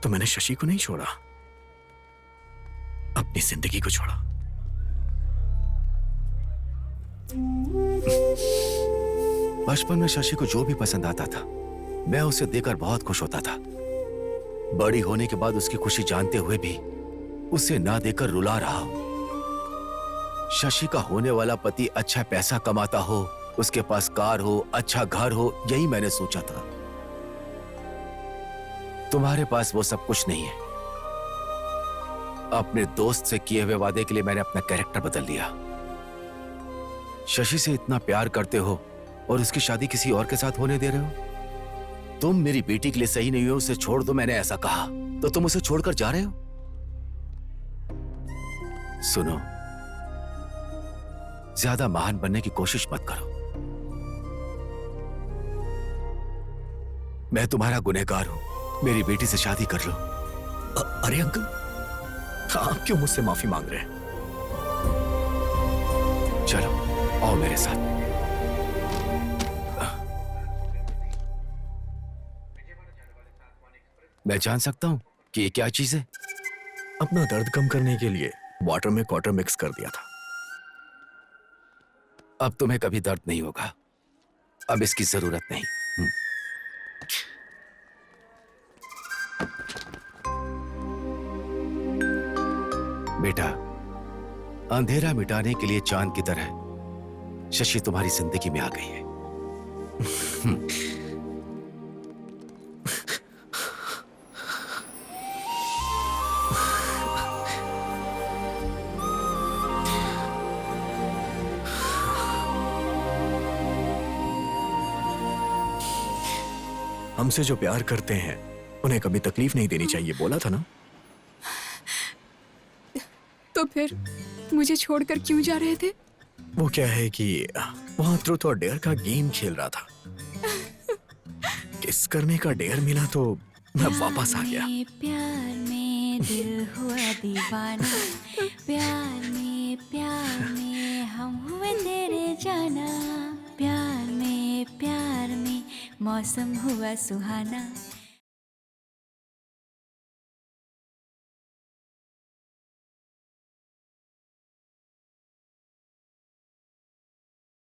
तो मैंने शशि को नहीं छोड़ा, अपनी जिंदगी को छोड़ा। बचपन में शशि को जो भी पसंद आता था मैं उसे देकर बहुत खुश होता था। बड़ी होने के बाद उसकी खुशी जानते हुए भी उसे ना देकर रुला रहा हूं। शशि का होने वाला पति अच्छा पैसा कमाता हो, उसके पास कार हो, अच्छा घर हो, यही मैंने सोचा था। तुम्हारे पास वो सब कुछ नहीं है। अपने दोस्त से किए हुए वादे के लिए मैंने अपना कैरेक्टर बदल लिया। शशि से इतना प्यार करते हो और उसकी शादी किसी और के साथ होने दे रहे हो। तुम मेरी बेटी के लिए सही नहीं हो, उसे छोड़ दो, मैंने ऐसा कहा, तो तुम उसे छोड़कर जा रहे हो। सुनो, ज्यादा महान बनने की कोशिश मत करो। मैं तुम्हारा गुनहगार हूं, मेरी बेटी से शादी कर लो। अरे अंकल, आप क्यों मुझसे माफी मांग रहे हैं? चलो आओ मेरे साथ। मैं जान सकता हूं कि ये क्या चीज है? अपना दर्द कम करने के लिए वाटर में क्वार्टर मिक्स कर दिया था। अब तुम्हें कभी दर्द नहीं होगा, अब इसकी जरूरत नहीं। बेटा, अंधेरा मिटाने के लिए चांद की तरह शशि तुम्हारी जिंदगी में आ गई है। हमसे जो प्यार करते हैं उन्हें कभी तकलीफ नहीं देनी चाहिए, बोला था ना। तो फिर मुझे छोड़कर क्यों जा रहे थे? वो क्या है कि वहां ट्रूथ और डेयर का गेम खेल रहा था। किस करने का डेयर मिला तो मैं वापस आ गया। प्यार में दिल हुआ दीवाना, प्यार में हम हुए तेरे जाना, प्यार में मौसम हुआ सुहाना।